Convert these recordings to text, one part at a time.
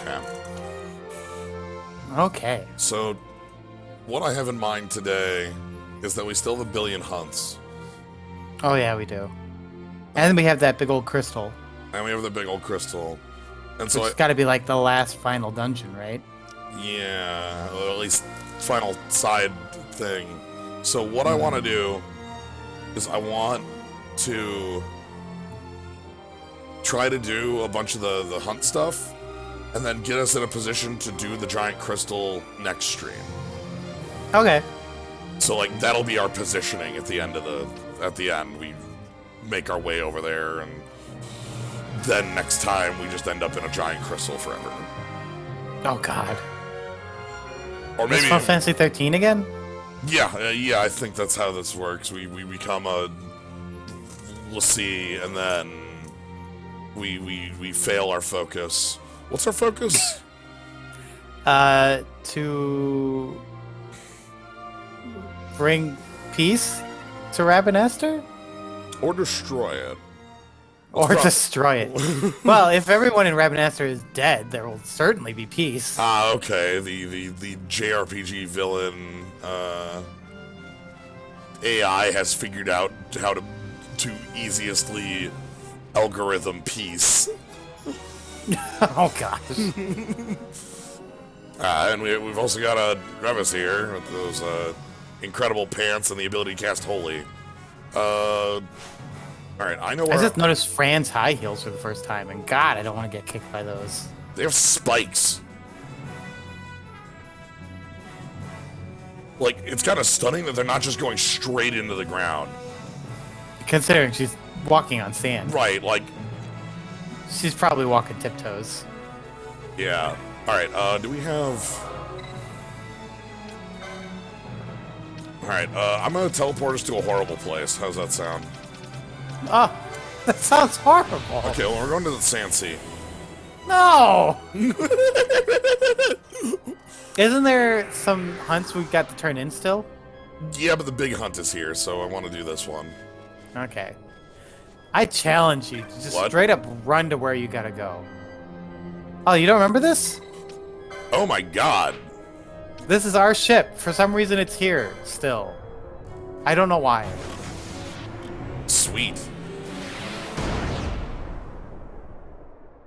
Okay. Okay. So, what I have in mind today is that we still have 1 billion hunts. Oh yeah, we do. And then we have that big old crystal. And we have the big old crystal. And so It's got to be like the last final dungeon, right? yeah, or at least final side thing. So what I want to do is I want to try to do a bunch of the hunt stuff and then get us in a position to do the giant crystal next stream. Okay. So like that'll be our positioning at the end of the end. We make our way over there, and then next time we just end up in a giant crystal forever. Oh God. Or maybe Final Fantasy 13 again? Yeah, yeah, I think that's how this works. We become a l'Cie, and then we fail our focus. What's our focus? To bring peace to Rabanester? Or destroy it. Or destroy it. Well, if everyone in Rabanester is dead, there will certainly be peace. Ah, okay. The JRPG villain AI has figured out how to easiestly algorithm peace. Oh gosh. And we've also got a Revis here with those incredible pants and the ability to cast Holy. Alright, I know where... I just noticed Fran's high heels for the first time, and God, I don't want to get kicked by those. They have spikes. Like, it's kind of stunning that they're not just going straight into the ground. Considering she's walking on sand. Right, like... She's probably walking tiptoes. Yeah. Alright, do we have... Alright, I'm gonna teleport us to a horrible place. How's that sound? Oh, that sounds horrible. Okay, well, we're going to the Sand Sea. No! Isn't there some hunts we've got to turn in still? Yeah, but the big hunt is here, so I want to do this one. Okay. I challenge you to just straight up run to where you gotta go. Oh, you don't remember this? Oh my god. This is our ship. For some reason, it's here still. I don't know why. Sweet.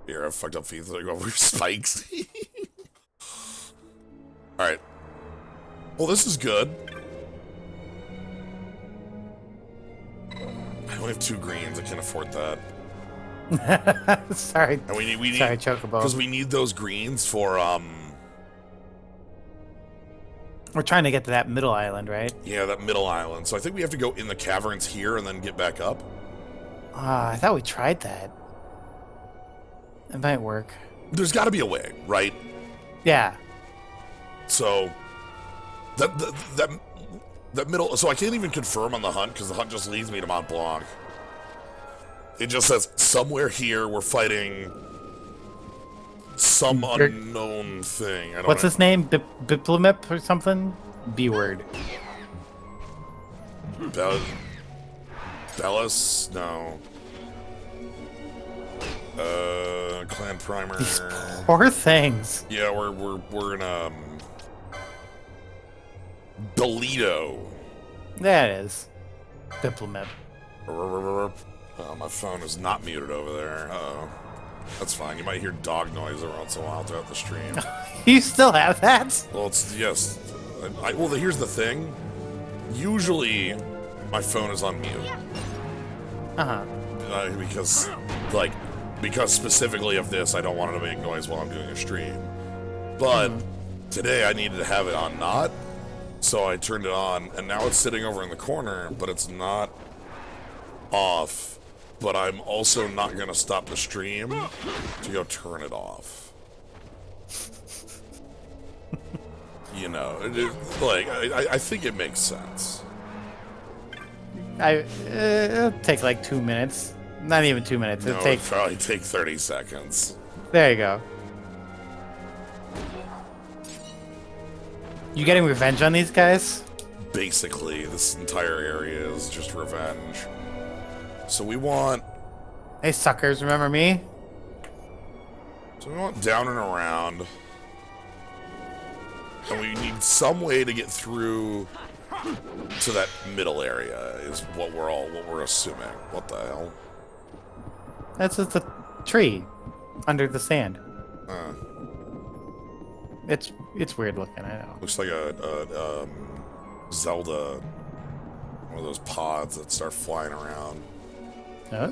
Here, I fucked up feet that I go over spikes. Alright. Well, this is good. I only have 2 greens. I can't afford that. Sorry. And we need Sorry, Chocobo. because we need those greens for We're trying to get to that middle island, right? yeah, that middle island. So I think we have to go in the caverns here and then get back up. I thought we tried that. It might work. There's got to be a way, right? Yeah. So that middle. So I can't even confirm on the hunt because the hunt just leads me to Mont Blanc. It just says somewhere here we're fighting some unknown thing. I don't What's know. his name? Biplimip or something? B word. Bellis? No. Clan Primer. These poor things. Yeah, we're in Belito. That is. Biplimip. Oh, my phone is not muted over there. Uh-oh. That's fine. You might hear dog noise every once in a while throughout the stream. You still have that? Well, yes. Well, here's the thing. Usually, my phone is on mute. Uh-huh. Because specifically of this, I don't want it to make noise while I'm doing a stream. But today I needed to have it on not, so I turned it on, and now it's sitting over in the corner, but it's not off. But I'm also not going to stop the stream to go turn it off. You know, I think it makes sense. It'll take like 2 minutes. Not even 2 minutes. No, it'll probably take 30 seconds. There you go. You getting revenge on these guys? Basically, this entire area is just revenge. So we want... Hey, suckers, remember me? So we want down and around. And we need some way to get through to that middle area is what we're assuming. What the hell? That's just a tree under the sand. It's weird looking, I know. Looks like a Zelda, one of those pods that start flying around. Huh?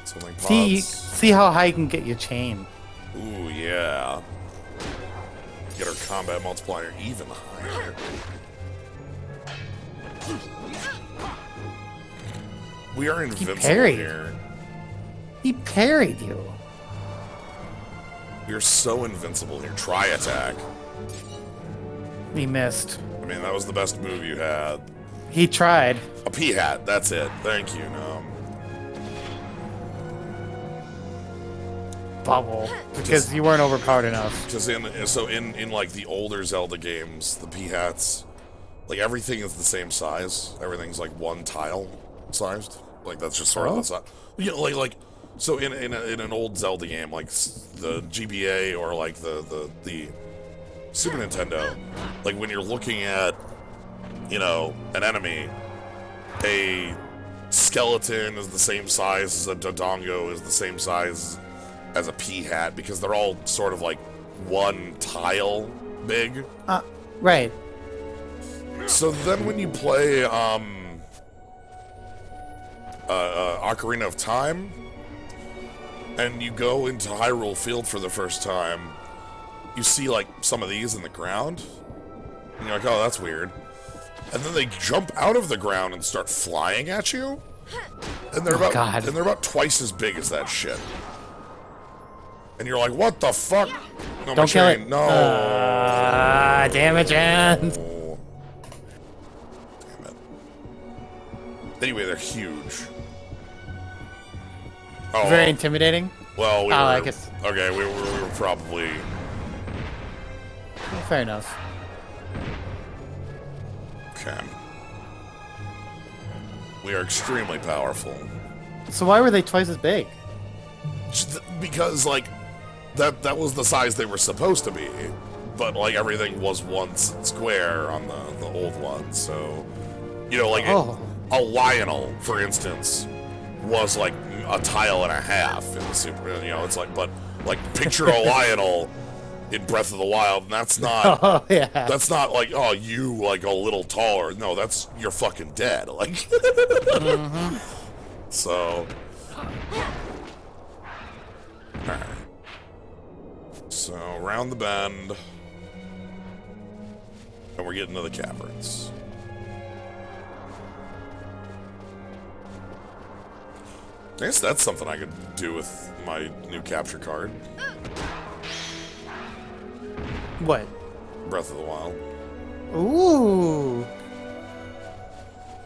Something pods. See how high you can get your chain. Ooh, yeah. Get our combat multiplier even higher. We are invincible here. He parried you. You're so invincible here. Try attack. He missed. I mean, that was the best move you had. He tried. A P-hat. That's it. Thank you. No. Bubble. Because you weren't overpowered enough. Because in like the older Zelda games, the P-hats, like everything is the same size. Everything's like one tile sized. Like that's just sort of the size. You know, like so in an old Zelda game, like the GBA or like the Super Nintendo, like when you're looking at, you know, an enemy, a skeleton is the same size as a Dodongo, is the same size as a P-hat, because they're all sort of like one tile big. Right. So then when you play Ocarina of Time, and you go into Hyrule Field for the first time, you see like some of these in the ground, and you're like, oh, that's weird. And then they jump out of the ground and start flying at you, and they're about twice as big as that shit. And you're like, what the fuck? No, don't kill it. No. Damage hands. Oh. Damn it. Anyway, they're huge. Oh, very intimidating. Well, I guess. Okay, we were probably. Well, fair enough. Okay. We are extremely powerful. So why were they twice as big? Because like that was the size they were supposed to be, but like everything was one square on the old one. So, you know, like a Lionel, for instance, was like a tile and a half in the Super. You know, it's like, but like picture a Lionel in Breath of the Wild, and that's not. That's not like, oh, you like a little taller. No, that's you're fucking dead. Like. So. Alright. So, around the bend. And we're getting to the caverns. I guess that's something I could do with my new capture card. What? Breath of the Wild. Ooh.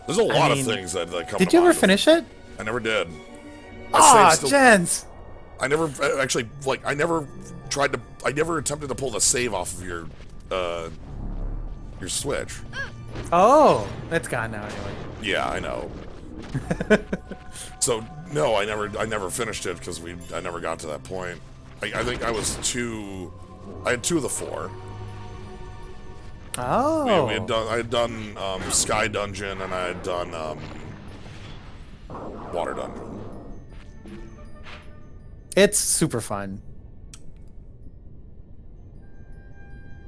There's a lot of things that come to mind. Did you ever finish it? I never did. Jens! I never actually, like, I never attempted to pull the save off of your Switch. Oh, it's gone now anyway. Yeah, I know. So, no, I never finished it because I never got to that point. I think I had 2 of the 4. Oh. I had done Sky Dungeon, and I had done Water Dungeon. It's super fun.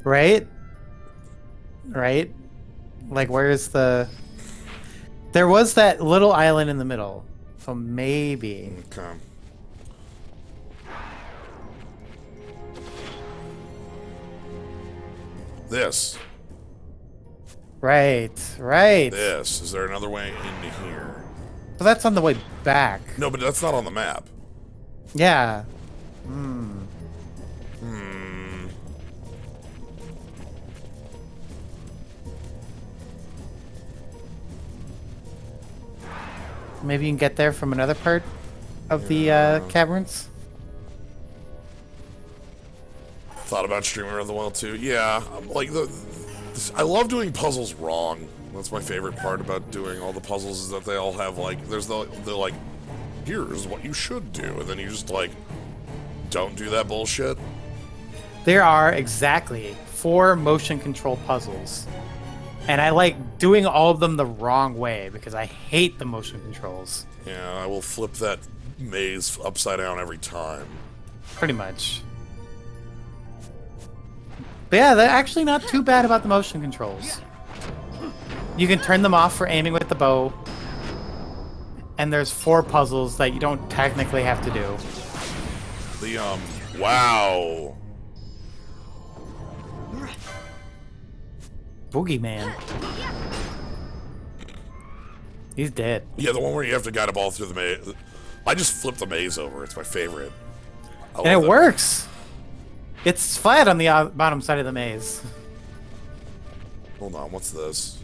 Right? Right? Like, where's the... There was that little island in the middle. So maybe... Okay. This. Right. This. Is there another way into here? But that's on the way back. No, but that's not on the map. Yeah. Maybe you can get there from another part of the caverns? Thought about streaming Breath of the Wild too. Yeah, like I love doing puzzles wrong. That's my favorite part about doing all the puzzles is that they all have like there's the like here's what you should do, and then you just like don't do that bullshit. There are exactly 4 motion control puzzles. And I like doing all of them the wrong way because I hate the motion controls. Yeah, I will flip that maze upside down every time. Pretty much. But yeah, they're actually not too bad about the motion controls. You can turn them off for aiming with the bow. And there's 4 puzzles that you don't technically have to do. Wow. Boogeyman. He's dead. Yeah, the one where you have to guide a ball through the maze. I just flipped the maze over. It's my favorite. And it works. It's flat on the bottom side of the maze. Hold on, what's this?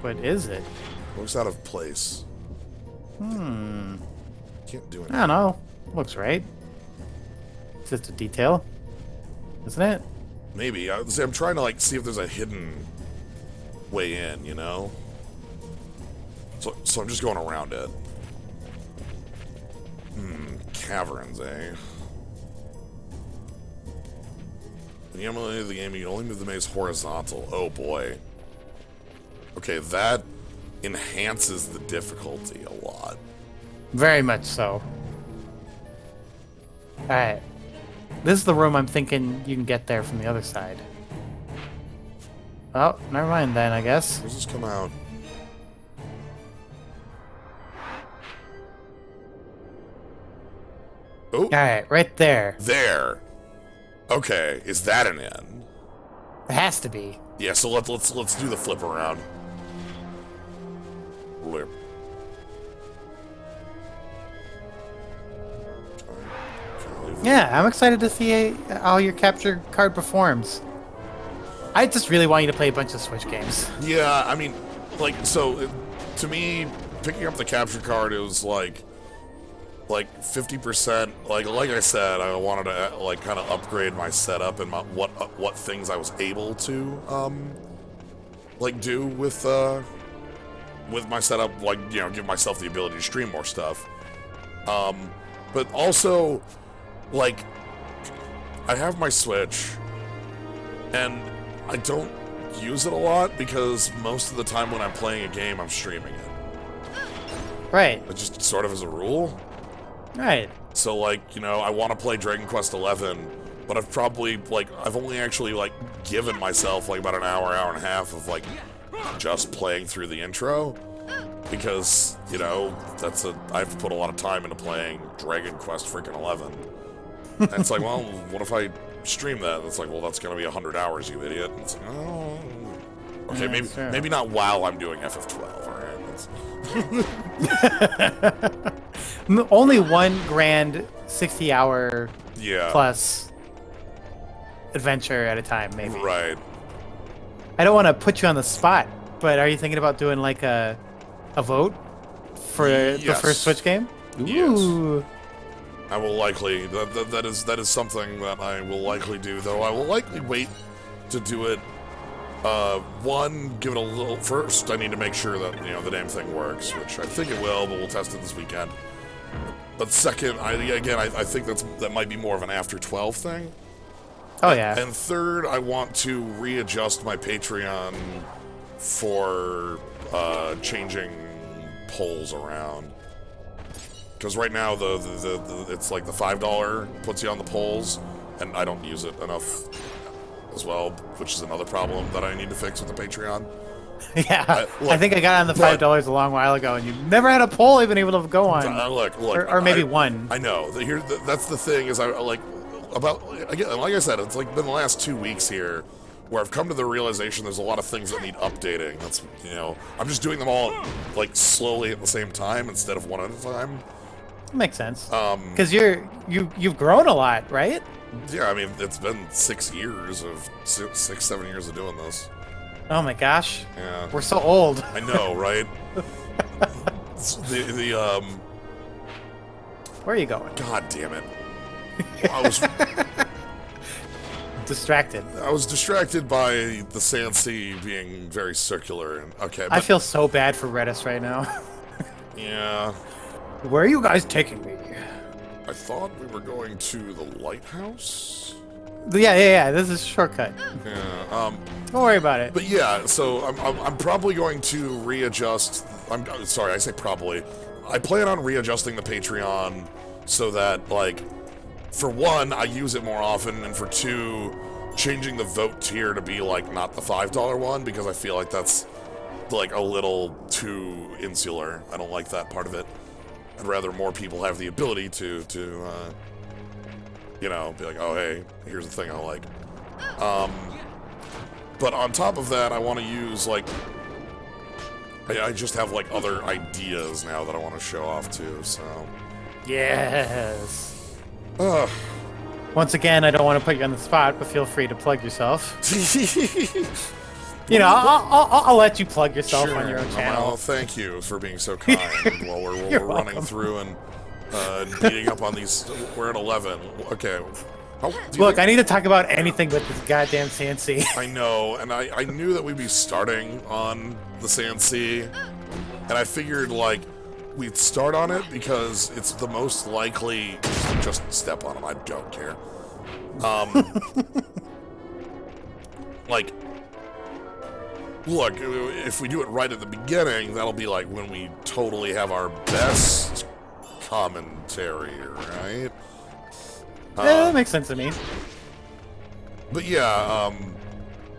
What is it? Looks out of place. Can't do anything. I don't know. Looks right. It's just a detail, isn't it? Maybe. I'm trying to like see if there's a hidden way in, you know? So I'm just going around it. Caverns, eh? When you emulate the game, you can only move the maze horizontal. Oh boy. Okay, that enhances the difficulty a lot. Very much so. Alright. This is the room I'm thinking you can get there from the other side. Oh, never mind then, I guess. Let's just come out. Oh. Alright, right there. There. Okay, is that an end? It has to be. Yeah, so let's do the flip around. Flip. Yeah, I'm excited to see how your capture card performs. I just really want you to play a bunch of Switch games. Yeah, I mean, like, so, to me, picking up the capture card, it was like 50%, like I said, I wanted to, like, kind of upgrade my setup and what things I was able to, like, do with my setup, like, you know, give myself the ability to stream more stuff. But also, like, I have my Switch, and I don't use it a lot because most of the time when I'm playing a game, I'm streaming it. Right. It's just sort of as a rule. Right. So, like, you know, I want to play Dragon Quest XI, but I've only actually, like, given myself, like, about an hour and a half of, like, just playing through the intro. Because, you know, I have to put a lot of time into playing Dragon Quest freaking 11. And it's like, well, what if I stream that? And it's like, well, that's going to be 100 hours, you idiot. And it's like, oh. Okay, Yeah, maybe not while I'm doing FF12, alright? Only one grand 60-hour plus adventure at a time, maybe. Right. I don't want to put you on the spot, but are you thinking about doing like a vote for the first Switch game? Ooh. Yes. I will likely. That is something that I will likely do. Though I will likely wait to do it. One, give it a little. First, I need to make sure that the damn thing works, which I think it will, but we'll test it this weekend. But second, I think that might be more of an after 12 thing. Oh yeah. And third, I want to readjust my Patreon for changing polls around. Because right now it's like the $5 puts you on the polls, and I don't use it enough as well, which is another problem that I need to fix with the Patreon. Yeah, I think I got on the $5 a long while ago, and you never had a poll even able to go on. Look, or maybe one. I know. That's the thing is like I said, it's like been the last 2 weeks here where I've come to the realization there's a lot of things that need updating. That's I'm just doing them all like slowly at the same time instead of one at a time. Makes sense. Because you've grown a lot, right? Yeah, I mean it's been 6 years of 7 years of doing this. Oh my gosh. Yeah. We're so old. I know, right? Where are you going? God damn it. distracted. I was distracted by the Sansi being very circular. And okay, but, I feel so bad for Redis right now. yeah. Where are you guys taking me? I thought we were going to the lighthouse. Yeah. This is a shortcut. Yeah. Don't worry about it. But yeah, so I'm probably going to readjust. I'm sorry, I say probably. I plan on readjusting the Patreon so that, like, for one, I use it more often, and for two, changing the vote tier to be, like, not the $5 one, because I feel like that's, like, a little too insular. I don't like that part of it. I'd rather more people have the ability to you know, be like, oh, hey, here's the thing I like. But on top of that, I want to use, like, I just have, like, other ideas now that I want to show off, too, so. Yes. Ugh. Once again, I don't want to put you on the spot, but feel free to plug yourself. You know, I'll let you plug yourself on your own channel. Well, thank you for being so kind while we're running through and beating up on these. We're at 11. Okay. Look, I need to talk about anything but this goddamn CNC. I know, and I knew that we'd be starting on the CNC, and I figured, like, we'd start on it because it's the most likely. Just step on them, I don't care. Like, look, if we do it right at the beginning, that'll be like when we totally have our best commentary, right? Yeah, that makes sense to me. But yeah,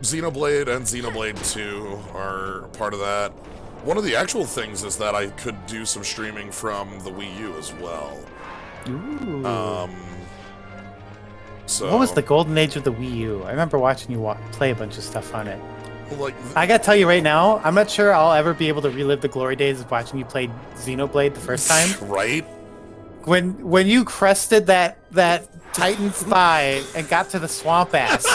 Xenoblade and Xenoblade 2 are part of that. One of the actual things is that I could do some streaming from the Wii U as well. Ooh. So What was the golden age of the Wii U? I remember watching you play a bunch of stuff on it. like I gotta tell you right now, I'm not sure I'll ever be able to relive the glory days of watching you play Xenoblade the first time. right? When you crested that Titan's thigh and got to the swamp ass,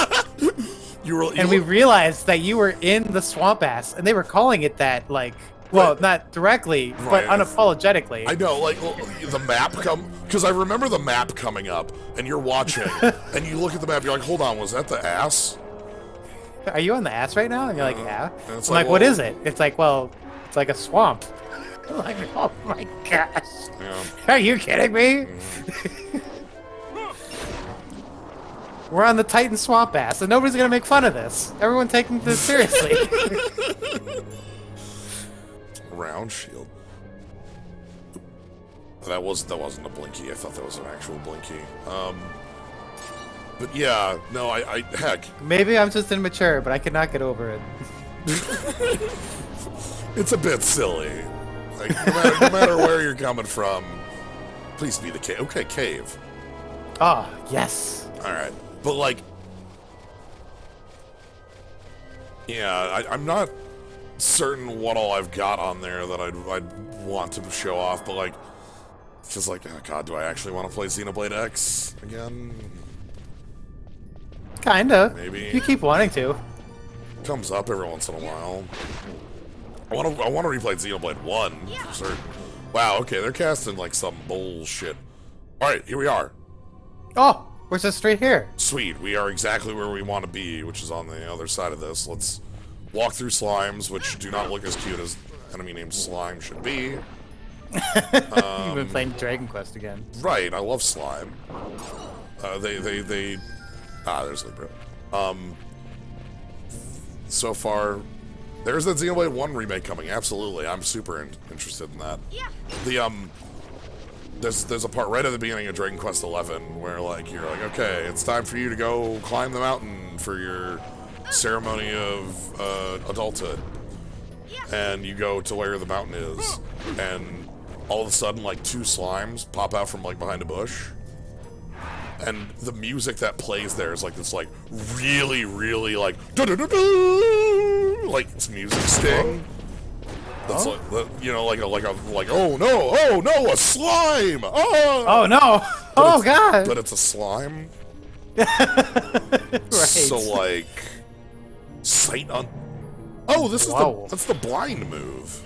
we realized that you were in the swamp ass, and they were calling it that, like, well, not directly, but unapologetically. I know, like, the map because I remember the map coming up, and you're watching, and you look at the map, you're like, hold on, was that the ass? Are you on the ass right now? And you're like, yeah. I'm it's like, like, what well- is it? It's like, well, it's like a swamp. I'm like, oh my gosh. Yeah. Are you kidding me? We're on the Titan swamp ass, and nobody's gonna make fun of this. Everyone taking this seriously. Round shield. That wasn't a blinky. I thought that was an actual blinky. But yeah, no, I heck, Maybe I'm just immature, but I cannot get over it. it's a bit silly. Like, no matter where you're coming from, please be the cave. Okay, cave. Oh, yes. All right, but like, yeah, I'm not certain what all I've got on there that I'd want to show off, but like, it's just like, oh god, do I actually want to play Xenoblade X again? Kinda. Maybe. You keep wanting to. Comes up every once in a while. I want to replay Xenoblade 1 for certain. Wow, okay, they're casting like some bullshit. All right, here we are. Oh, we're just straight here. Sweet, we are exactly where we want to be, which is on the other side of this. Let's walk through slimes, which do not look as cute as enemy named Slime should be. You've been playing Dragon Quest again. Right, I love slime. There's Libra. So far, there's that Xenoblade 1 remake coming. Absolutely, I'm super interested in that. Yeah. There's a part right at the beginning of Dragon Quest XI where like you're like, okay, it's time for you to go climb the mountain for your ceremony of adulthood, and you go to where the mountain is, and all of a sudden like 2 slimes pop out from like behind a bush. And the music that plays there is like this, like really, really like like this music sting. That's like, you know, like oh no, a slime! Oh no! Oh god! But it's a slime. Right. So like, sight on. Oh, this is that's the blind move.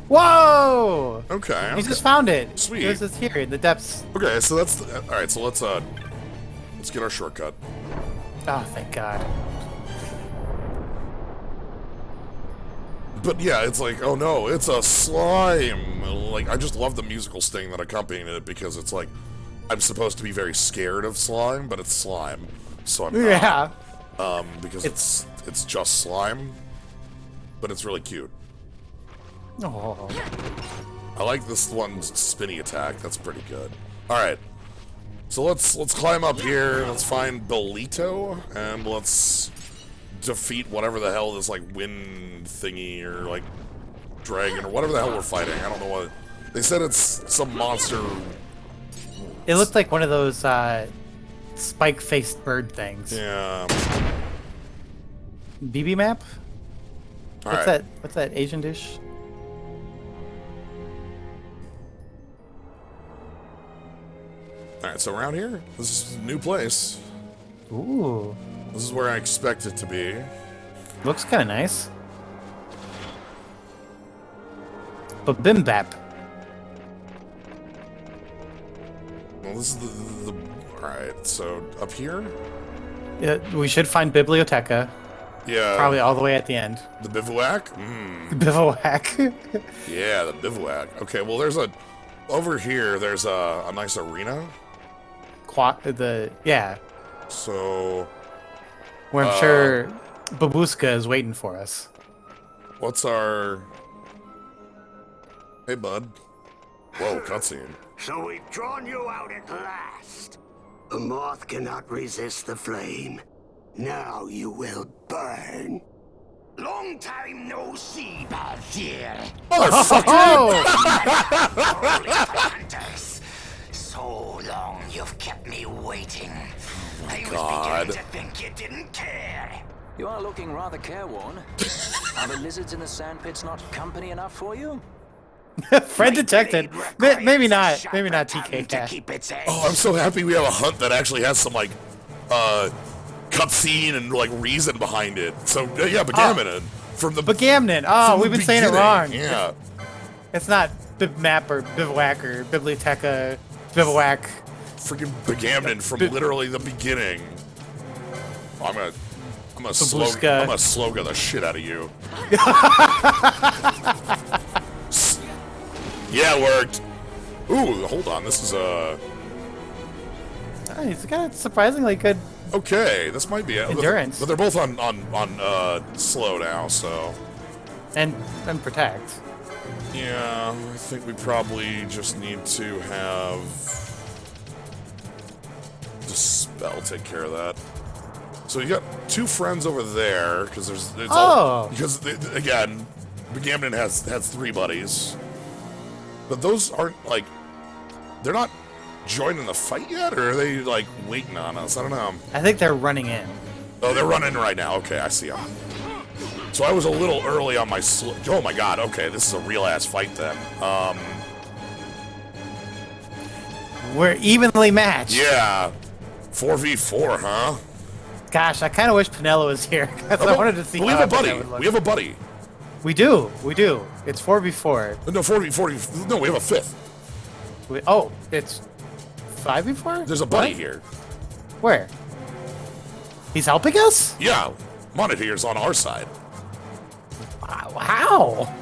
Whoa! Okay. You just found it. Sweet. It was just here in the depths. Okay, so that's all right. So let's get our shortcut. Oh, thank God. But yeah, it's like, oh no, it's a slime. Like, I just love the musical sting that accompanied it because it's like, I'm supposed to be very scared of slime, but it's slime, so I'm not. Yeah. Because it's just slime, but it's really cute. Oh. I like this one's spinny attack. That's pretty good. All right, so let's climb up here. Let's find Belito, and let's defeat whatever the hell this like wind thingy or like dragon or whatever the hell we're fighting. I don't know what they said. It's some monster. It looked like one of those spike-faced bird things. Yeah. BB map? All What's right. that? What's that Asian dish? All right, so around here, this is a new place. Ooh. This is where I expect it to be. Looks kind of nice. But bimbap. Well, this is the all right. So up here, We should find Biblioteca. yeah, Probably all the way at the end. the bivouac. Bivouac. Yeah, the bivouac. Okay, well, there's a over here. There's a nice arena. Yeah. So Where I'm sure Babushka is waiting for us. what's our? Hey, bud. Whoa, cutscene. So we've drawn you out at last. The moth cannot resist the flame. Now you will burn. Long time no see, Balthier. Motherfucker! Hunters. So long you've kept me waiting. I was God. beginning to think you didn't care. You are looking rather careworn. Are the lizards in the sandpits not company enough for you? Friend detected. Maybe not. Maybe not TK To Cat. keep its eggs. Oh, I'm so happy we have a hunt that actually has some like cutscene and like reason behind it. So yeah, Bagamnon from the Bagamnon. Oh, from the we've been saying it beginning. wrong. Yeah. It's not Bibmap or Bivouac or Biblioteca. Bivouac. Freaking Bagamnon from literally the beginning. I'm gonna Babushka. sloga the shit out of you. Yeah, it worked. Ooh, hold on. This is Oh, he's got surprisingly good. okay. This might be it. Endurance. But they're both on slow now, so And protect. yeah. I think we probably just need to have Dispel take care of that. So you got two friends over there because again, Bagamnon has three buddies, but those aren't like they're not joining the fight yet, or are they like waiting on us? I don't know. I think they're running in. Oh, they're running right now. Okay, I see them. So I was a little early on my oh my god. Okay, this is a real ass fight then. We're evenly matched. Yeah, 4v4, huh? Gosh, I kind of wish Pinello was here because I wanted to see. We have a how buddy. that would look. We have a buddy. We do. It's 4v4. No, 4v4. No, we have a fifth. Oh, it's 5v4? There's a buddy What? here. Where? He's helping us? Yeah, Moniteer's on our side. How? All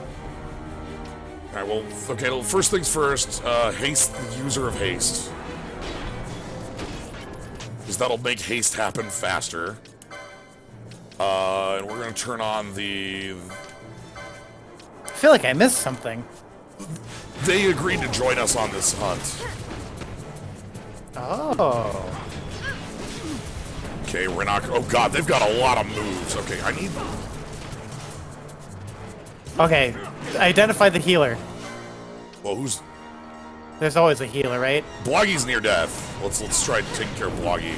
right, well, okay, well, first things first, haste the user of haste. Because that'll make haste happen faster. And we're going to turn on the... I feel like I missed something. They agreed to join us on this hunt. Oh. Okay, we're not... Oh, God, they've got a lot of moves. Okay, I need... Okay, identify the healer. Well, who's... There's always a healer, right? Bloggy's near death. Let's try taking care of Bloggy.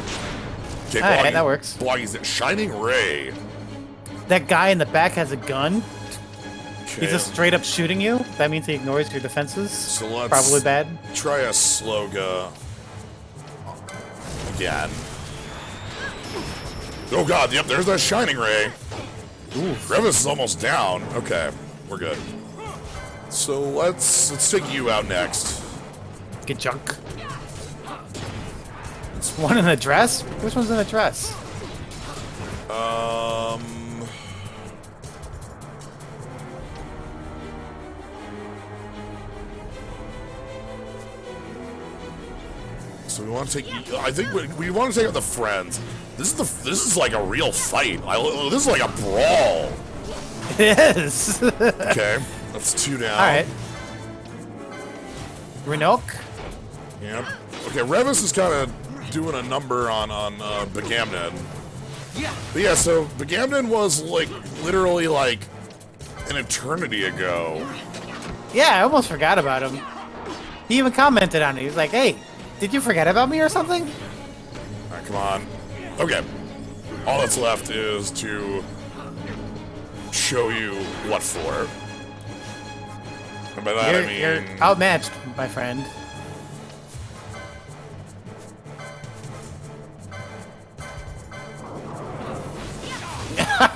Okay, All right, that works. Bloggy's at Shining Ray. That guy in the back has a gun. Okay, He's just straight up shooting you. That means he ignores your defenses. so let's Probably bad. try a Sloga again. Oh god, yep, there's that Shining Ray. Ooh, Revis is almost down. Okay, we're good. So let's take you out next. Get junk. One in a dress? Which one's in a dress? so we want to take. I think we want to take out the friends. This is like a real fight. This is like a brawl. It is. Okay, that's 2 down. All right. Renok. Yep. Okay, Revis is kind of doing a number on Begamnon. But yeah, so Begamnon was like literally like an eternity ago. Yeah, I almost forgot about him. He even commented on it. He was like, "Hey, did you forget about me or something?" All right, come on. Okay. All that's left is to show you what for. And by that I mean... You're outmatched, my friend.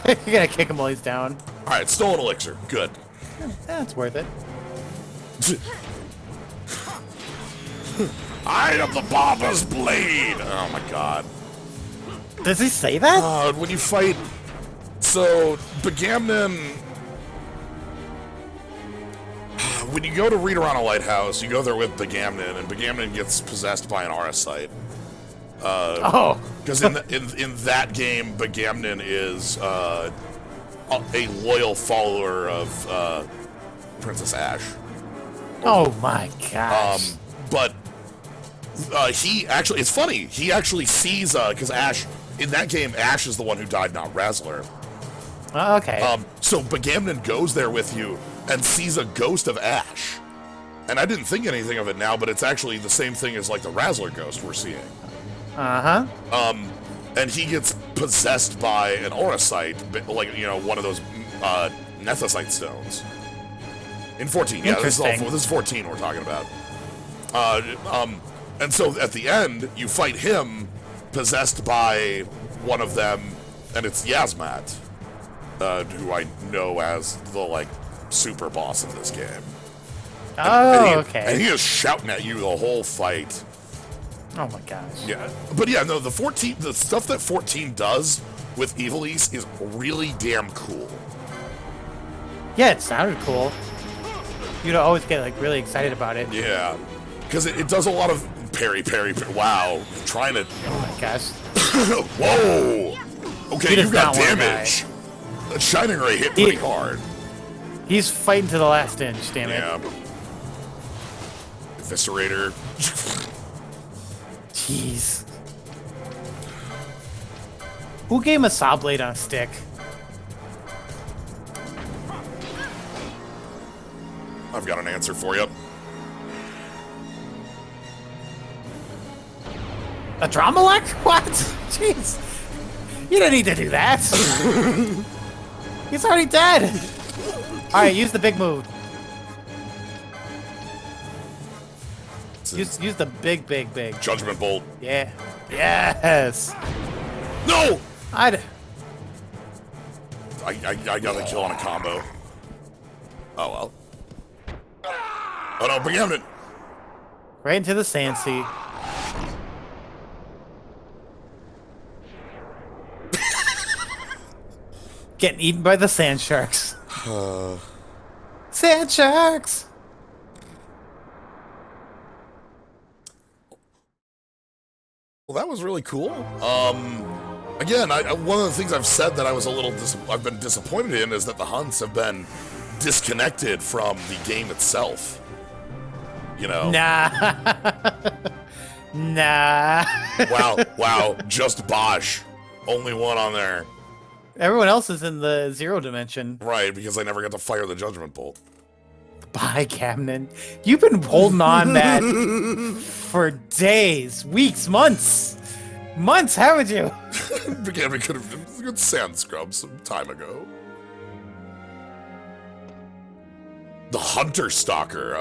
You're gonna kick him while he's down. Alright, stolen elixir. Good. That's worth it. I am the Barber's Blade! Oh my god. Does he say that? When you fight... So, Begamnon... When you go to Reader on a Lighthouse, you go there with Begamnon, and Begamnon gets possessed by an Auracite. Because in that game, Begamnon is a loyal follower of Princess Ash. Oh my gosh. But he actually, it's funny, he actually sees, because Ash, in that game, Ash is the one who died, not Razzler. Okay. So Begamnon goes there with you and sees a ghost of Ash. And I didn't think anything of it now, but it's actually the same thing as like the Razzler ghost we're seeing. Uh-huh. And he gets possessed by an Auracite, like, you know, one of those Nethicite stones. In 14, yeah, this is 14 we're talking about. And so at the end, you fight him, possessed by one of them, and it's Yasmat, who I know as the, like, super boss of this game. Okay. And he is shouting at you the whole fight. Oh my gosh. Yeah, but yeah, no, the stuff that 14 does with Evilise is really damn cool. Yeah, it sounded cool. You'd always get like really excited about it. Yeah, because it does a lot of parry. Wow, trying to. Oh my gosh. Whoa. Okay, you've got damage. That Shining Ray hit pretty hard. He's fighting to the last inch. Damn it. Yeah. Eviscerator. Jeez. Who gave him a saw blade on a stick? I've got an answer for you. A Dramalek? What? Jeez. You didn't need to do that. He's already dead. Alright, use the big move. Use the big. Judgment Bolt. Yeah. Yes. No! I got the kill on a combo. Oh well. Oh no, Begamnon! right into the sand sea. Getting eaten by the sand sharks. Sand sharks! Well, that was really cool. Again, one of the things I've said that I was I've been disappointed in is that the hunts have been disconnected from the game itself. You know? Nah. Nah. Wow, just Bosch. Only one on there. Everyone else is in the zero dimension. Right, because I never got to fire the Judgment Bolt. Bye, Camden. You've been holding on that for days, weeks, months. Months, haven't you? Again, we could have done a good sand scrub some time ago. The Hunter Stalker.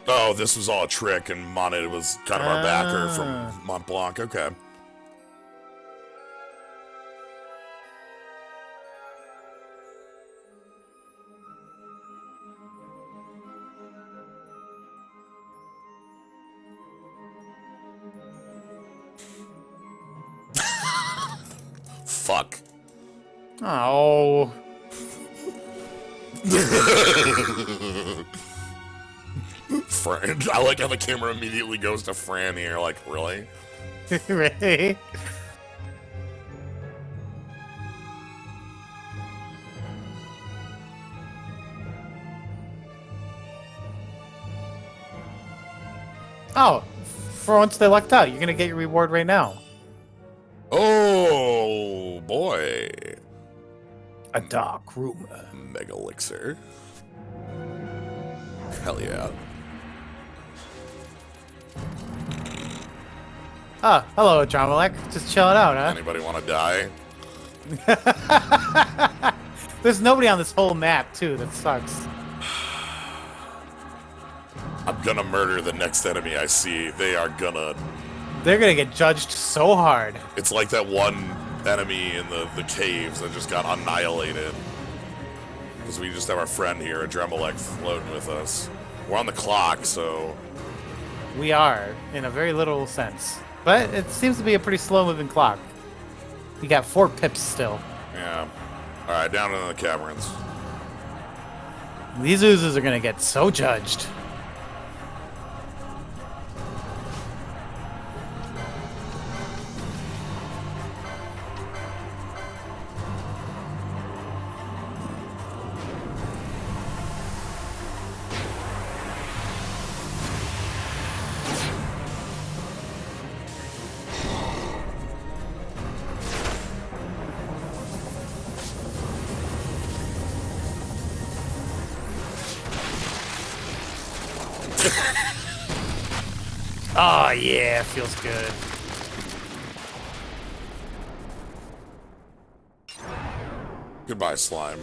Oh, this was all a trick, and Monet was kind of our backer from Mont Blanc. Okay. fuck. Oh. Fran. I like how the camera immediately goes to Fran here. Like, really? Really? Oh, for once they lucked out. You're gonna get your reward right now. Oh, boy. A dark room. Mega Elixir. Hell yeah. Oh, hello, Dramalek. Just chilling out, huh? Anybody want to die? There's nobody on this whole map, too. That sucks. I'm gonna murder the next enemy I see. They're gonna get judged so hard. It's like that one enemy in the caves that just got annihilated. Because we just have our friend here, Dramalek, floating with us. We're on the clock, so... We are, in a very literal sense. But it seems to be a pretty slow-moving clock. You got 4 pips still. Yeah. Alright, down into the caverns. These oozes are gonna get so judged. Oh, yeah, feels good. Goodbye, slime.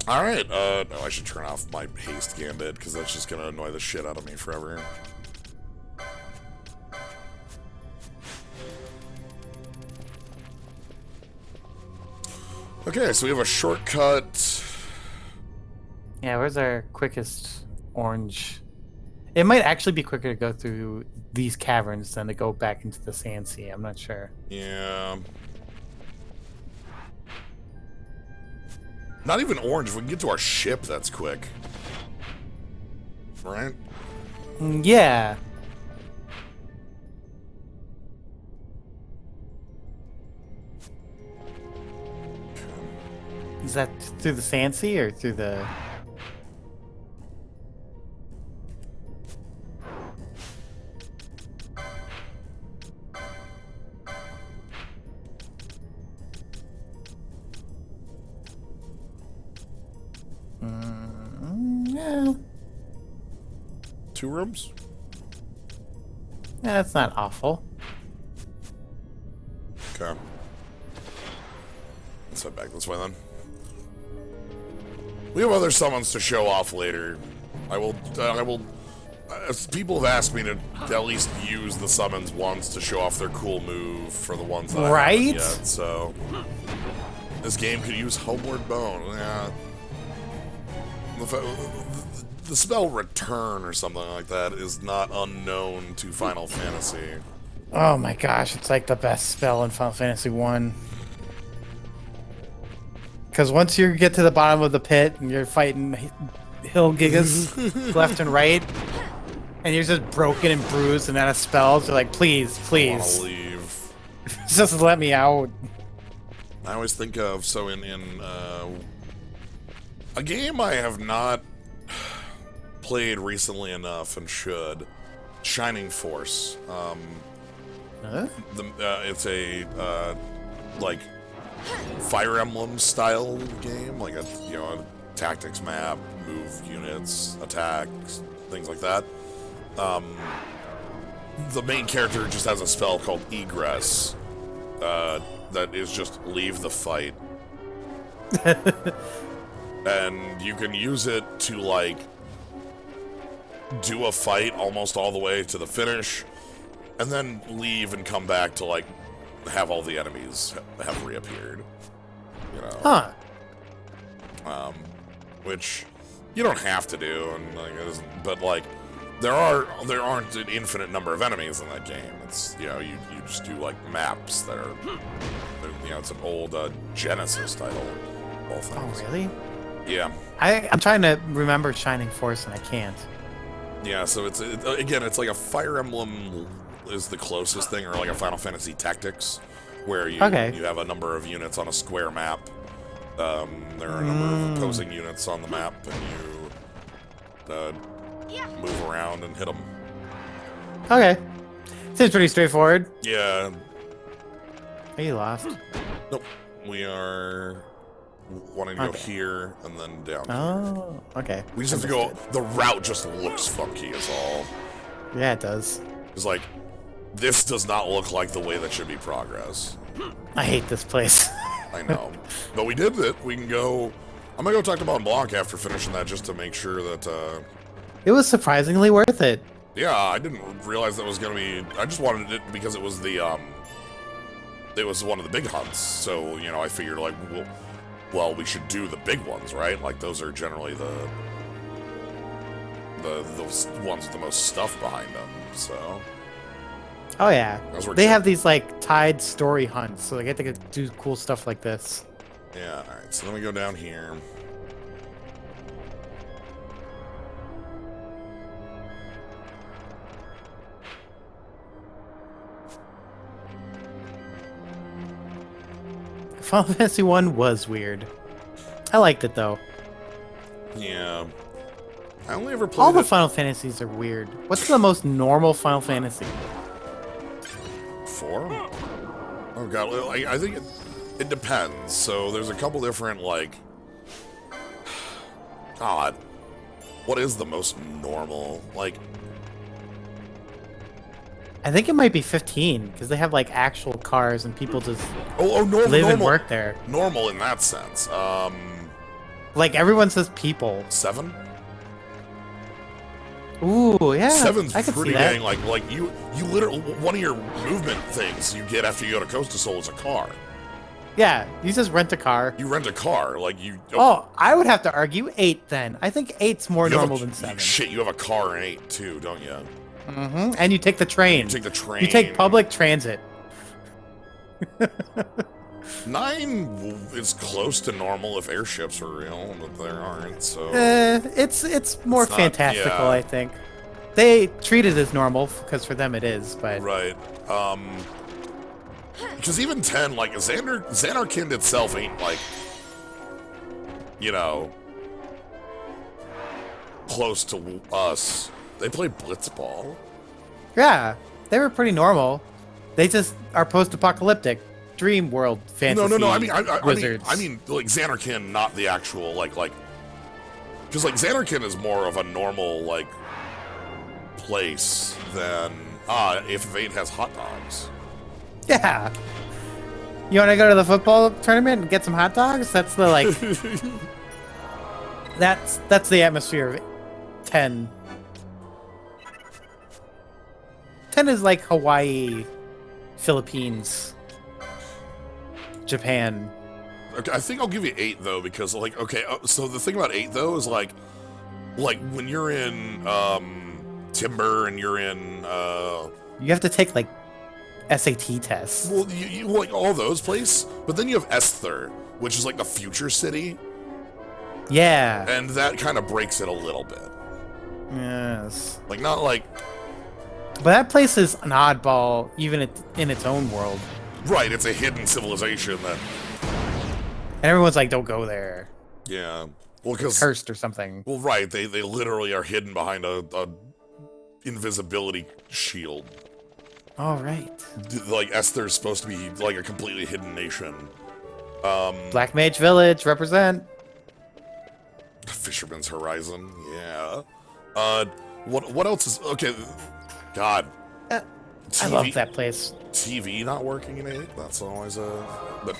Alright, no, I should turn off my haste gambit, because that's just gonna annoy the shit out of me forever. Okay, so we have a shortcut. Yeah, where's our quickest orange? It might actually be quicker to go through these caverns than to go back into the sand sea. I'm not sure. Yeah. Not even orange. If we can get to our ship, that's quick. Right? Yeah. Is that through the sand sea or through the... Yeah. 2 rooms? Yeah, that's not awful. Okay. Let's head back this way then. We have other summons to show off later. I will, people have asked me to at least use the summons once to show off their cool move for the ones that I haven't yet, so... This game could use Homeward Bone, yeah. The spell Return or something like that is not unknown to Final Fantasy. Oh my gosh, it's like the best spell in Final Fantasy 1. Because once you get to the bottom of the pit and you're fighting hill gigas left and right, and you're just broken and bruised and out of spells, you're like, please, please. I want to leave. Just let me out. I always think of, so in a game I have not played recently enough and should, Shining Force. Huh? It's a, like, Fire Emblem style game, like a tactics map, move units, attacks, things like that. The main character just has a spell called Egress that is just leave the fight. And you can use it to, like, do a fight almost all the way to the finish, and then leave and come back to, like, have all the enemies have reappeared. You know? Huh. Which you don't have to do, and like, but like, there aren't an infinite number of enemies in that game. It's you just do like maps that are it's an old Genesis title. All things. Oh really? Yeah. I'm trying to remember Shining Force and I can't. Yeah, so it's like a Fire Emblem is the closest thing, or like a Final Fantasy Tactics, where you have a number of units on a square map. There are a number of opposing units on the map, and you move around and hit them. Okay. Seems pretty straightforward. Yeah. Are you lost? Nope. We are wanting to go here and then down here. Oh, okay. We just have to go. The route just looks funky is all. Yeah, it does. It's like, this does not look like the way that should be progress. I hate this place. I know. But we did it. We can go. I'm going to go talk to Mont Blanc after finishing that just to make sure that. It was surprisingly worth it. Yeah, I didn't realize that was going to be. I just wanted it because it was it was one of the big hunts. So, I figured, like, well, we should do the big ones, right? Like, those are generally the ones with the most stuff behind them, so. Oh yeah, they have these like tied story hunts, so they get to do cool stuff like this. Yeah, all right. So then we go down here. Final Fantasy 1 was weird. I liked it though. Yeah. I only ever played all the Final Fantasies are weird. What's the most normal Final Fantasy? 4? Oh god, I think it depends. So there's a couple different, like... God. What is the most normal? Like... I think it might be 15, because they have, like, actual cars and people just normal, live and work there. Normal in that sense. Like, everyone says people. 7? Ooh, yeah. 7's I could pretty see that. dang, like you literally, one of your movement things you get after you go to Costa Sol is a car. Yeah, you just rent a car. You rent a car, like you... Oh, I would have to argue 8 then. I think 8's more normal than 7. Shit, you have a car in 8 too, don't you? Mm-hmm. And you take the train. You take the train. You take public transit. 9 is close to normal if airships are real, but there aren't, so... It's more fantastical, I think. They treat it as normal, because for them it is, but... Right. Because even 10, like, Xanarkand itself ain't, like... close to us. They play Blitzball. Yeah, they were pretty normal. They just are post-apocalyptic. Dream world fantasy. No. I mean, wizards. I mean, like Xanarkand, not the actual like, because like Xanarkand is more of a normal like place than if 8 has hot dogs. Yeah. You want to go to the football tournament and get some hot dogs? That's the like. that's the atmosphere of 10. 10 is like Hawaii, Philippines. Japan. Okay, I think I'll give you 8 though, because like, okay, so the thing about 8 though is like when you're in Timber and you're in you have to take like SAT tests. Well, you like all those places, but then you have Esper, which is like the future city. Yeah. And that kind of breaks it a little bit. Yes. Like not like. But that place is an oddball, even in its own world. Right, it's a hidden civilization that... And everyone's like, don't go there. Yeah. Well, because... Cursed or something. Well, right, they literally are hidden behind a invisibility shield. All right. Like, Esther's supposed to be, like, a completely hidden nation. Black Mage Village, represent. Fisherman's Horizon, yeah. What else is... Okay, God. I love that place. TV not working in 8. That's always a. But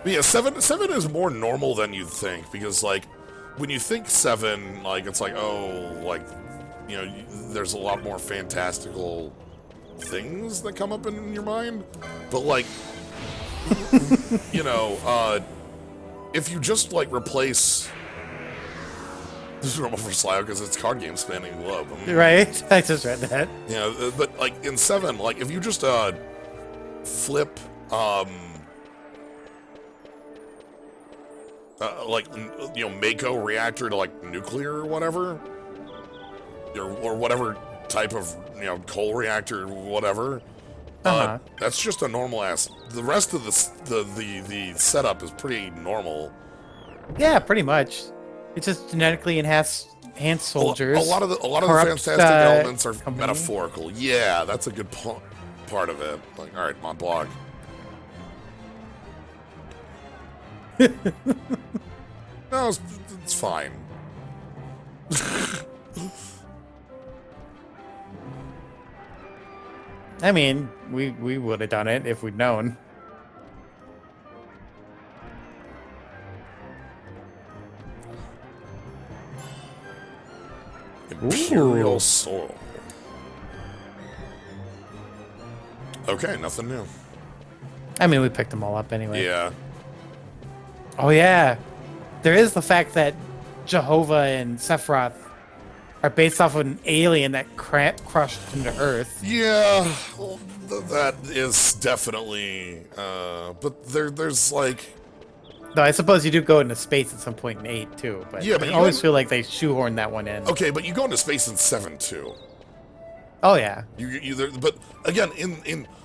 yeah, 7 is more normal than you'd think, because like when you think 7, like it's like, oh, like there's a lot more fantastical things that come up in your mind, but like if you just like replace This is normal for Slio because it's card game spanning the globe. Right? I just read that. Yeah, but like in 7, like if you just flip like Mako reactor to like nuclear or whatever, or whatever type of coal reactor, whatever. That's just a normal ass. The rest of the setup is pretty normal. Yeah, pretty much. It's just genetically enhanced soldiers. A lot of the fantastic elements are metaphorical. Yeah, that's a good part of it. Like, all right, my blog. No, it's fine. I mean, we would have done it if we'd known. Imperial soil. Okay, nothing new. I mean, we picked them all up anyway. Yeah. Oh, yeah. There is the fact that Jehovah and Sephiroth are based off of an alien that crushed into Earth. Yeah, well, that is definitely... but there's like... Though I suppose you do go into space at some point in 8, too. But yeah, but I always feel like they shoehorned that one in. Okay, but you go into space in 7, too. Oh, yeah. But again,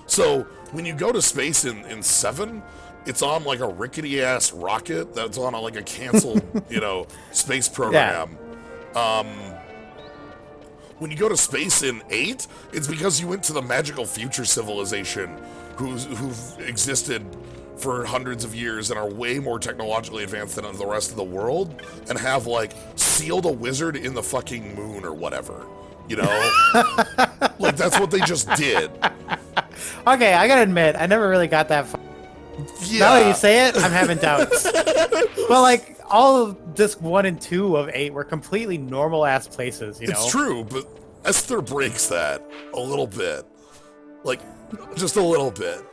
so when you go to space in 7, it's on like a rickety ass rocket that's on like a canceled, space program. Yeah. When you go to space in 8, it's because you went to the magical future civilization who've existed for hundreds of years and are way more technologically advanced than the rest of the world and have like sealed a wizard in the fucking moon or whatever. Like that's what they just did. Okay, I gotta admit, I never really got that far. Yeah. Now that you say it, I'm having doubts. Well, like, all of disc 1 and 2 of 8 were completely normal-ass places, It's true, but Esper breaks that a little bit. Like, just a little bit.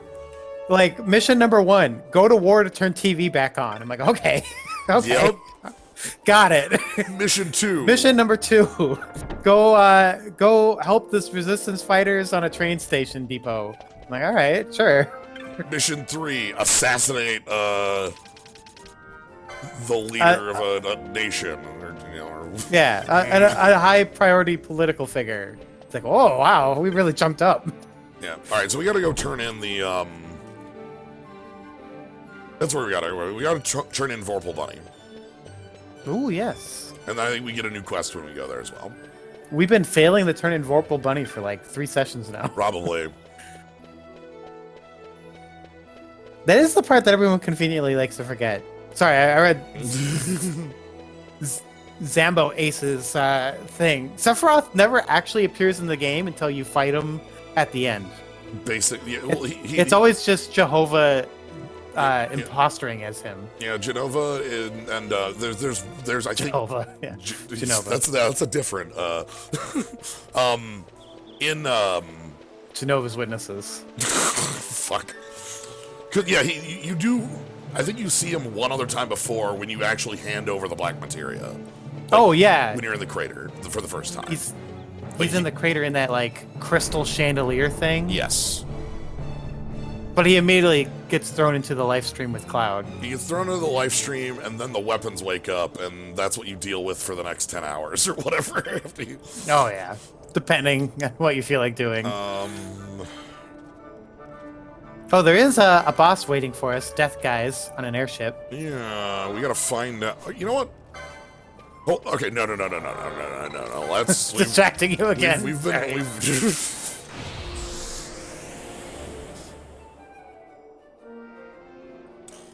Like, mission number 1, go to war to turn TV back on. I'm like, okay. Okay. Yep. Got it. Mission 2. Mission number 2, go help this resistance fighters on a train station depot. I'm like, all right, sure. Mission 3, assassinate the leader of a nation. Yeah, a high priority political figure. It's like, oh wow, we really jumped up. Yeah. All right, so we got to go turn in the That's where we got to turn in Vorpal Bunny. Ooh, yes. And I think we get a new quest when we go there as well. We've been failing to turn in Vorpal Bunny for like 3 sessions now. Probably. That is the part that everyone conveniently likes to forget. Sorry, I read Zambo Ace's thing. Sephiroth never actually appears in the game until you fight him at the end. Basically, yeah, well, it's always just Jehovah impostering as him. Yeah, Genova and there's I think Jehovah. Yeah, Genova. That's a different Genova's Witnesses. Fuck. Yeah, you do. I think you see him one other time before when you actually hand over the black materia. Like, oh yeah, when you're in the crater for the first time. He's in the crater in that like crystal chandelier thing. Yes. But he immediately gets thrown into the life stream with Cloud. He gets thrown into the life stream, and then the weapons wake up, and that's what you deal with for the next 10 hours or whatever. Oh yeah, depending on what you feel like doing. Oh, there is a boss waiting for us, Death Guys, on an airship. Yeah, we gotta find out. You know what? Oh, okay, no. Let's distracting you again. We've been.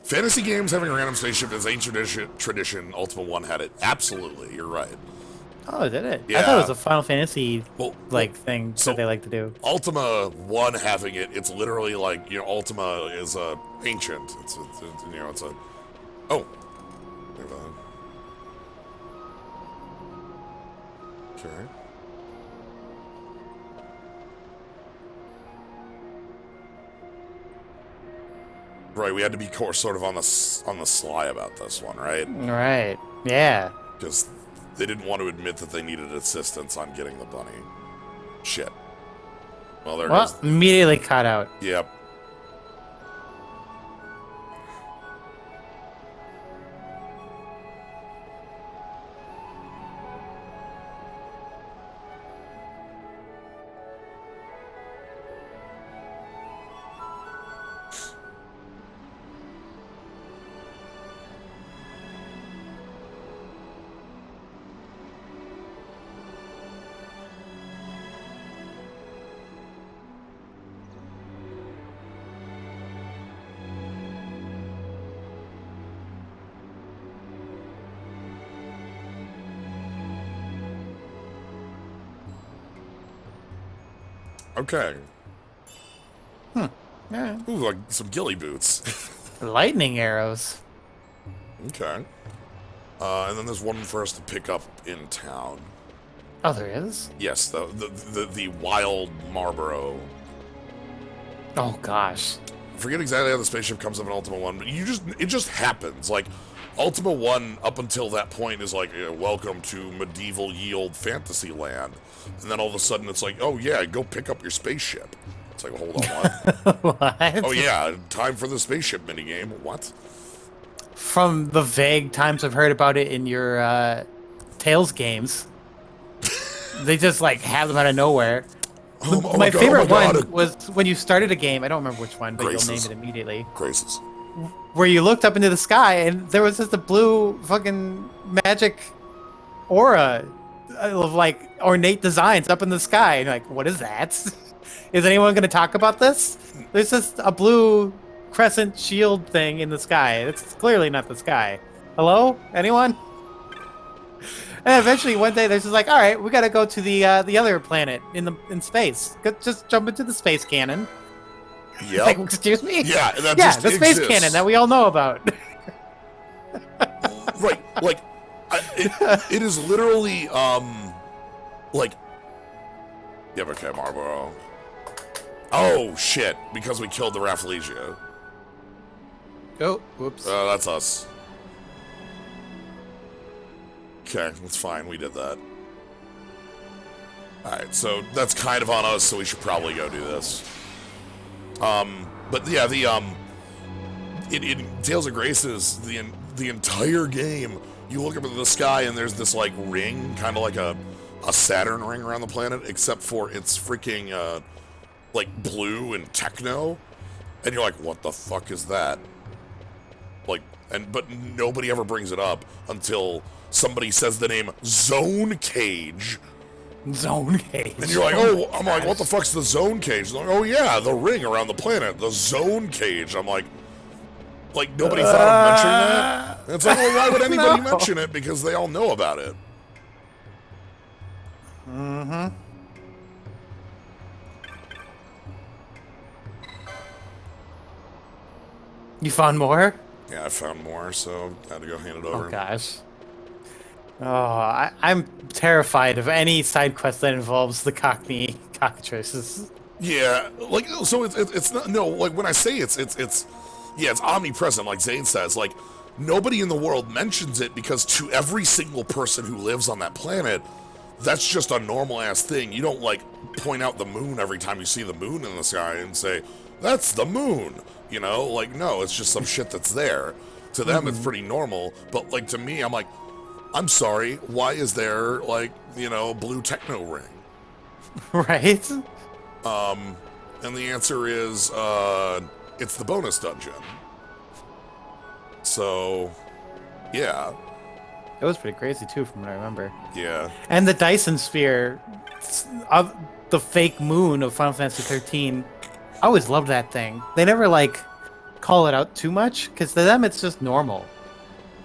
Fantasy games having a random spaceship is ancient tradition. Ultima 1 had it. Absolutely, you're right. Oh, did it? Yeah. I thought it was a Final Fantasy thing that they like to do. Ultima 1 having it, it's literally like, Ultima is ancient. It's a oh. Okay. Right, we had to be sort of on the sly about this one, right? Right. Yeah. Because They didn't want to admit that they needed assistance on getting the bunny. Shit. Well, there it goes. Immediately cut out. Yep. Okay. Yeah. Ooh, like some ghillie boots. Lightning arrows. Okay. And then there's one for us to pick up in town. Oh, there is? Yes, the wild Marlboro. Oh, gosh. I forget exactly how the spaceship comes up in Ultima 1, but it just happens. Like, Ultima 1, up until that point, is like, welcome to medieval ye old fantasy land. And then all of a sudden it's like, oh yeah, go pick up your spaceship. It's like, hold on, what? What? Oh yeah, time for the spaceship minigame. What? From the vague times I've heard about it in your Tales games, they just like have them out of nowhere. My favorite one was when you started a game. I don't remember which one, but you'll name it immediately. Graces. Where you looked up into the sky and there was just a blue fucking magic aura of like ornate designs up in the sky. And you're like, what is that? Is anyone going to talk about this? There's just a blue crescent shield thing in the sky. It's clearly not the sky. Hello? Anyone? And eventually one day they're just like, all right, we got to go to the other planet in space. Just jump into the space cannon. Yeah. Like, excuse me? Yeah, that yeah, just the space exists. cannon that we all know about. Right, like, it is literally, like, yeah, okay, Marlboro. Oh, shit, because we killed the Rafflesia. Oh, whoops. That's us. Okay, that's fine, we did that. Alright, so that's kind of on us, so we should probably go do this. But yeah, in Tales of Graces, the entire game, you look up at the sky and there's this like ring, kind of like a Saturn ring around the planet, except for it's freaking like blue and techno, and you're like, what the fuck is that? Like, but nobody ever brings it up until somebody says the name Zone Cage. Zone Cage. And you're like, oh, I'm like, what the fuck's the Zone Cage? They're like, oh yeah, the ring around the planet, the Zone Cage. I'm like nobody thought of mentioning that? And it's like, well, why would anybody mention it? Because they all know about it. Mm-hmm. You found more? Yeah, I found more, so I had to go hand it over. Oh, gosh. Oh, I'm terrified of any side quest that involves the Cockney cockatrices. Yeah, like, so it's not, no, like, when I say it's omnipresent, like Zane says, like, nobody in the world mentions it because to every single person who lives on that planet, that's just a normal-ass thing. You don't, like, point out the moon every time you see the moon in the sky and say, that's the moon, you know? Like, no, it's just some shit that's there. To them, it's pretty normal, but, like, to me, I'm like, I'm sorry, why is there, like, you know, blue techno ring? Right? And the answer is, it's the bonus dungeon. So, yeah. It was pretty crazy, too, from what I remember. Yeah. And the Dyson Sphere of the fake moon of Final Fantasy 13. I always loved that thing. They never, like, call it out too much, because to them, it's just normal.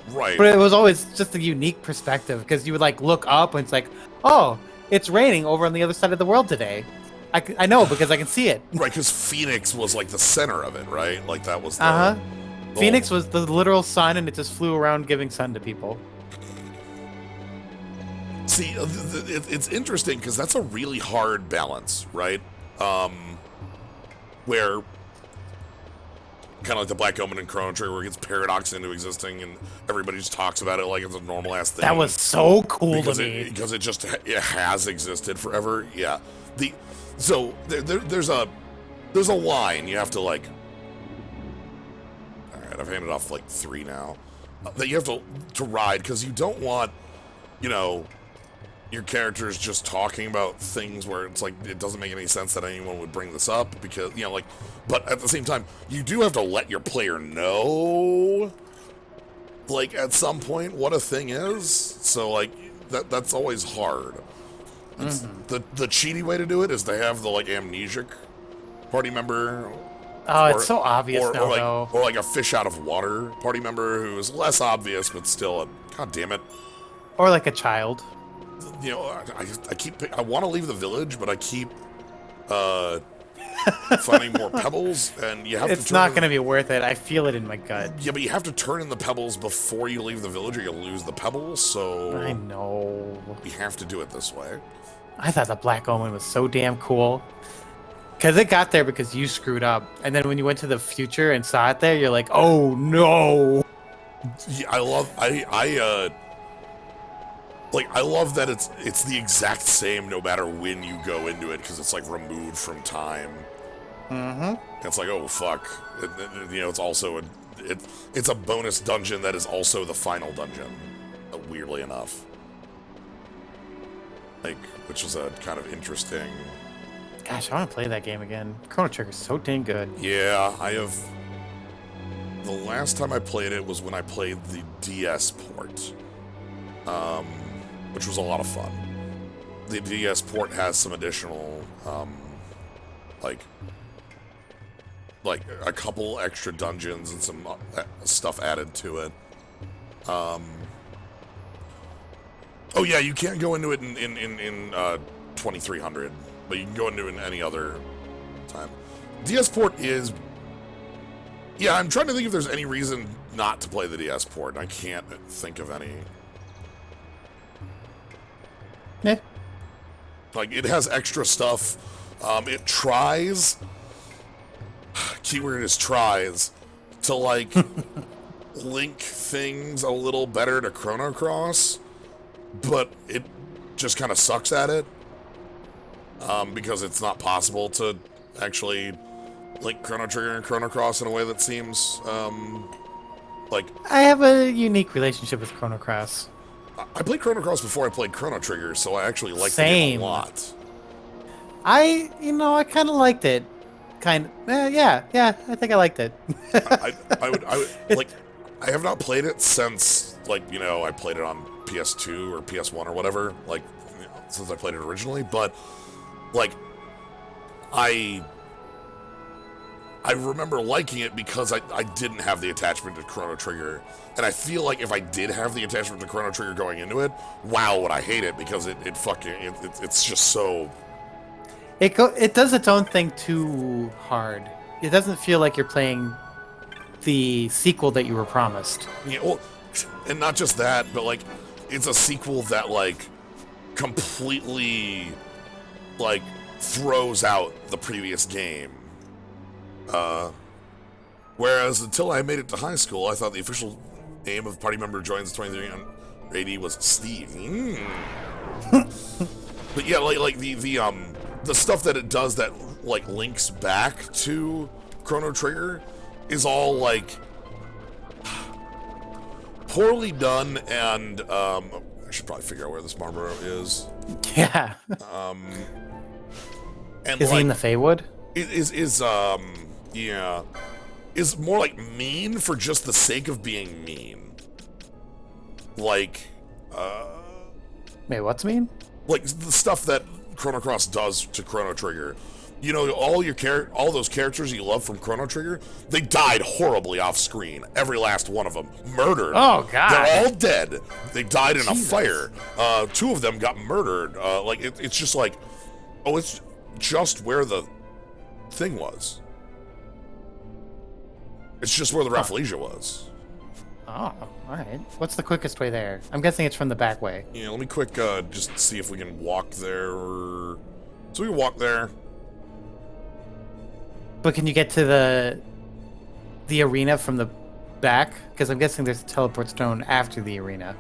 Right. But it was always just a unique perspective, because you would, like, look up and it's like, oh, it's raining over on the other side of the world today. I know, because I can see it. Right, because Phoenix was, like, the center of it, right? Like, that was the... Uh-huh. Phoenix was the literal sun, and it just flew around giving sun to people. See, it's interesting, because that's a really hard balance, right? Where... kind of like the Black Omen and Chrono Trigger, where it gets paradoxed into existing, and everybody just talks about it like it's a normal ass thing. That was so cool to me because it just it has existed forever. Yeah. So there's a line you have to like. All right, I've handed off like 3 now that you have to ride, because you don't want, you know, your characters just talking about things where it's like it doesn't make any sense that anyone would bring this up, because, you know, like, but at the same time you do have to let your player know, like, at some point what a thing is. So like that's always hard. The cheaty way to do it is to have the like amnesic party member. It's so obvious now, though. Or like a fish out of water party member who is less obvious, but still god damn it. Or like a child. You know, I want to leave the village, but I keep finding more pebbles, and you have to. It's not going to be worth it. I feel it in my gut. Yeah, but you have to turn in the pebbles before you leave the village, or you'll lose the pebbles. So I know. We have to do it this way. I thought the Black Omen was so damn cool, because it got there because you screwed up, and then when you went to the future and saw it there, you're like, oh no. Yeah, I love that it's the exact same no matter when you go into it, because it's like removed from time. It's like, oh fuck, you know, it's also it's a bonus dungeon that is also the final dungeon, weirdly enough. Like, which is a kind of interesting. Gosh, I want to play that game again. Chrono Trigger's so dang good. Yeah, I have. The last time I played it was when I played the DS port. Which was a lot of fun. The DS port has some additional, like a couple extra dungeons and some stuff added to it. Oh yeah, you can't go into it in 2300, but you can go into it in any other time. DS port is. Yeah, I'm trying to think if there's any reason not to play the DS port, and I can't think of any. Yeah. Like, it has extra stuff. It tries, keyword is tries, to, like, link things a little better to Chrono Cross, but it just kind of sucks at it, because it's not possible to actually link Chrono Trigger and Chrono Cross in a way that seems, like... I have a unique relationship with Chrono Cross. I played Chrono Cross before I played Chrono Trigger, so I actually liked the game a lot. I kind of liked it. Yeah, I think I liked it. I would, like, I have not played it since, like, you know, I played it on PS2 or PS1 or whatever, like, you know, since I played it originally, but, like, I remember liking it because I didn't have the attachment to Chrono Trigger. And I feel like if I did have the attachment to Chrono Trigger going into it, wow, would I hate it, because it's just so... It does its own thing too hard. It doesn't feel like you're playing the sequel that you were promised. Yeah, well, and not just that, but, like, it's a sequel that, like, completely, like, throws out the previous game. Whereas until I made it to high school, I thought the official name of party member joins 2380 was Steve. But yeah, like the stuff that it does that, like, links back to Chrono Trigger is all, like, poorly done, and I should probably figure out where this Marlboro is. Yeah. And is he in the Feywood? Yeah, is more like mean for just the sake of being mean. Like, wait, what's mean? Like the stuff that Chrono Cross does to Chrono Trigger. You know, all those characters you love from Chrono Trigger, they died horribly off screen. Every last one of them murdered. Oh god, they're all dead. They died in a fire. 2 of them got murdered. Like it's just like, oh, it's just where the thing was. It's just where the Rafflesia was. Oh, alright. What's the quickest way there? I'm guessing it's from the back way. Yeah, let me quick just see if we can walk there. So we can walk there. But can you get to the the arena from the back? Because I'm guessing there's a teleport stone after the arena.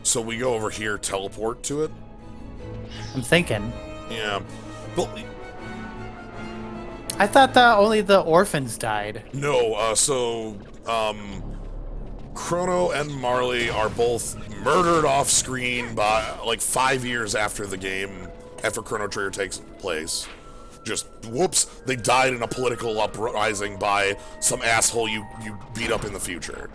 So we go over here, teleport to it? I'm thinking. Yeah. But I thought that only the orphans died. no, Chrono and Marley are both murdered off screen by like 5 years after the game, after Chrono Trigger takes place. Just whoops, they died in a political uprising by some asshole you beat up in the future.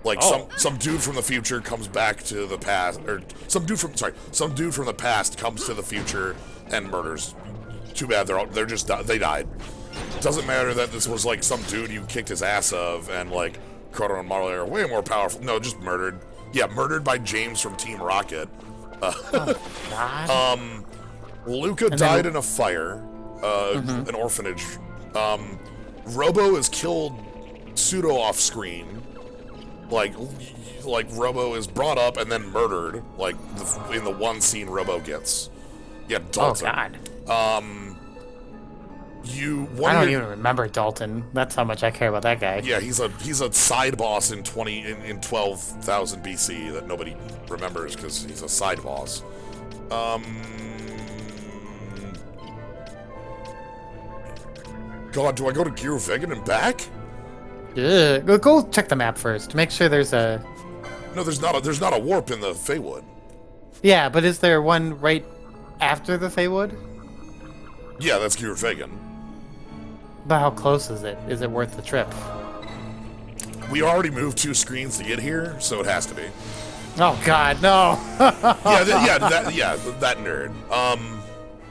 Like some dude from the future comes back to the past, or some dude from the past comes to the future and murders. Too bad they died. Doesn't matter that this was like some dude you kicked his ass of, and like Chrono and Marley are way more powerful. No, just murdered. Yeah, murdered by James from Team Rocket. Oh, God. Luca died in a fire, an orphanage. Robo is killed pseudo off screen. Like Robo is brought up and then murdered, like in the one scene Robo gets. Yeah, Dalton. Oh God. I don't even remember Dalton. That's how much I care about that guy. Yeah, he's a side boss in 12,000 BC that nobody remembers because he's a side boss. God, do I go to Giro Vegan and back? Go check the map first. Make sure there's a. No, there's not a warp in the Feywood. Yeah, but is there one right after the Feywood? Yeah, that's Giro Vegan. But how close is it? Is it worth the trip? We already moved 2 screens to get here, so it has to be. Oh God, no! that nerd.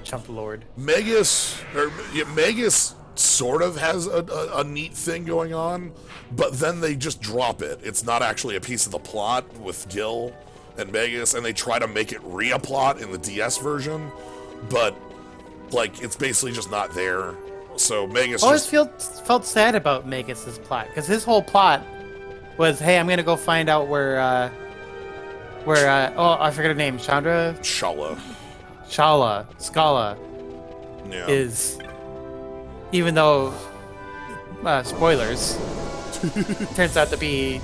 Chump Lord. Magus sort of has a neat thing going on, but then they just drop it. It's not actually a piece of the plot with Gil and Magus, and they try to make it a plot in the DS version, but like it's basically just not there. So Magus always felt sad about Magus's plot, because his whole plot was, hey, I'm gonna go find out where I forget her name, Scala yeah. is, even though spoilers, turns out to be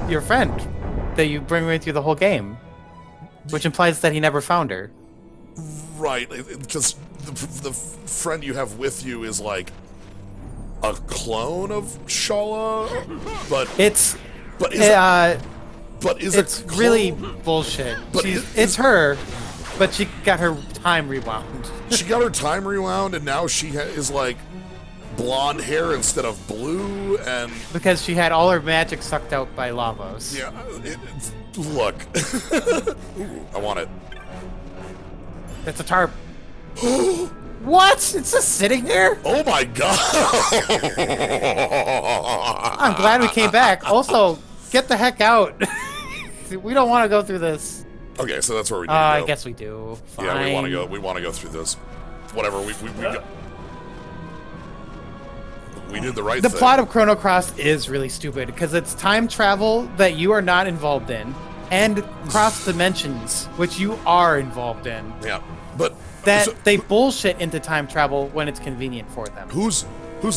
your friend that you bring with you the whole game, which implies that he never found her. Right, because the friend you have with you is like a clone of Shala, but it's really bullshit. But it's her, but she got her time rewound. She got her time rewound, and now she is like blonde hair instead of blue, and because she had all her magic sucked out by Lavos. Yeah, look, ooh, I want it. It's a tarp. What? It's just sitting here? Oh my God! I'm glad we came back. Also, get the heck out. We don't want to go through this. Okay, so that's where we need to go. I guess we do. Fine. Yeah, we want to go. We want to go through this. Whatever. We did the right thing. The plot of Chrono Cross is really stupid because it's time travel that you are not involved in, and cross dimensions, which you are involved in. Yeah, but they bullshit into time travel when it's convenient for them. Who's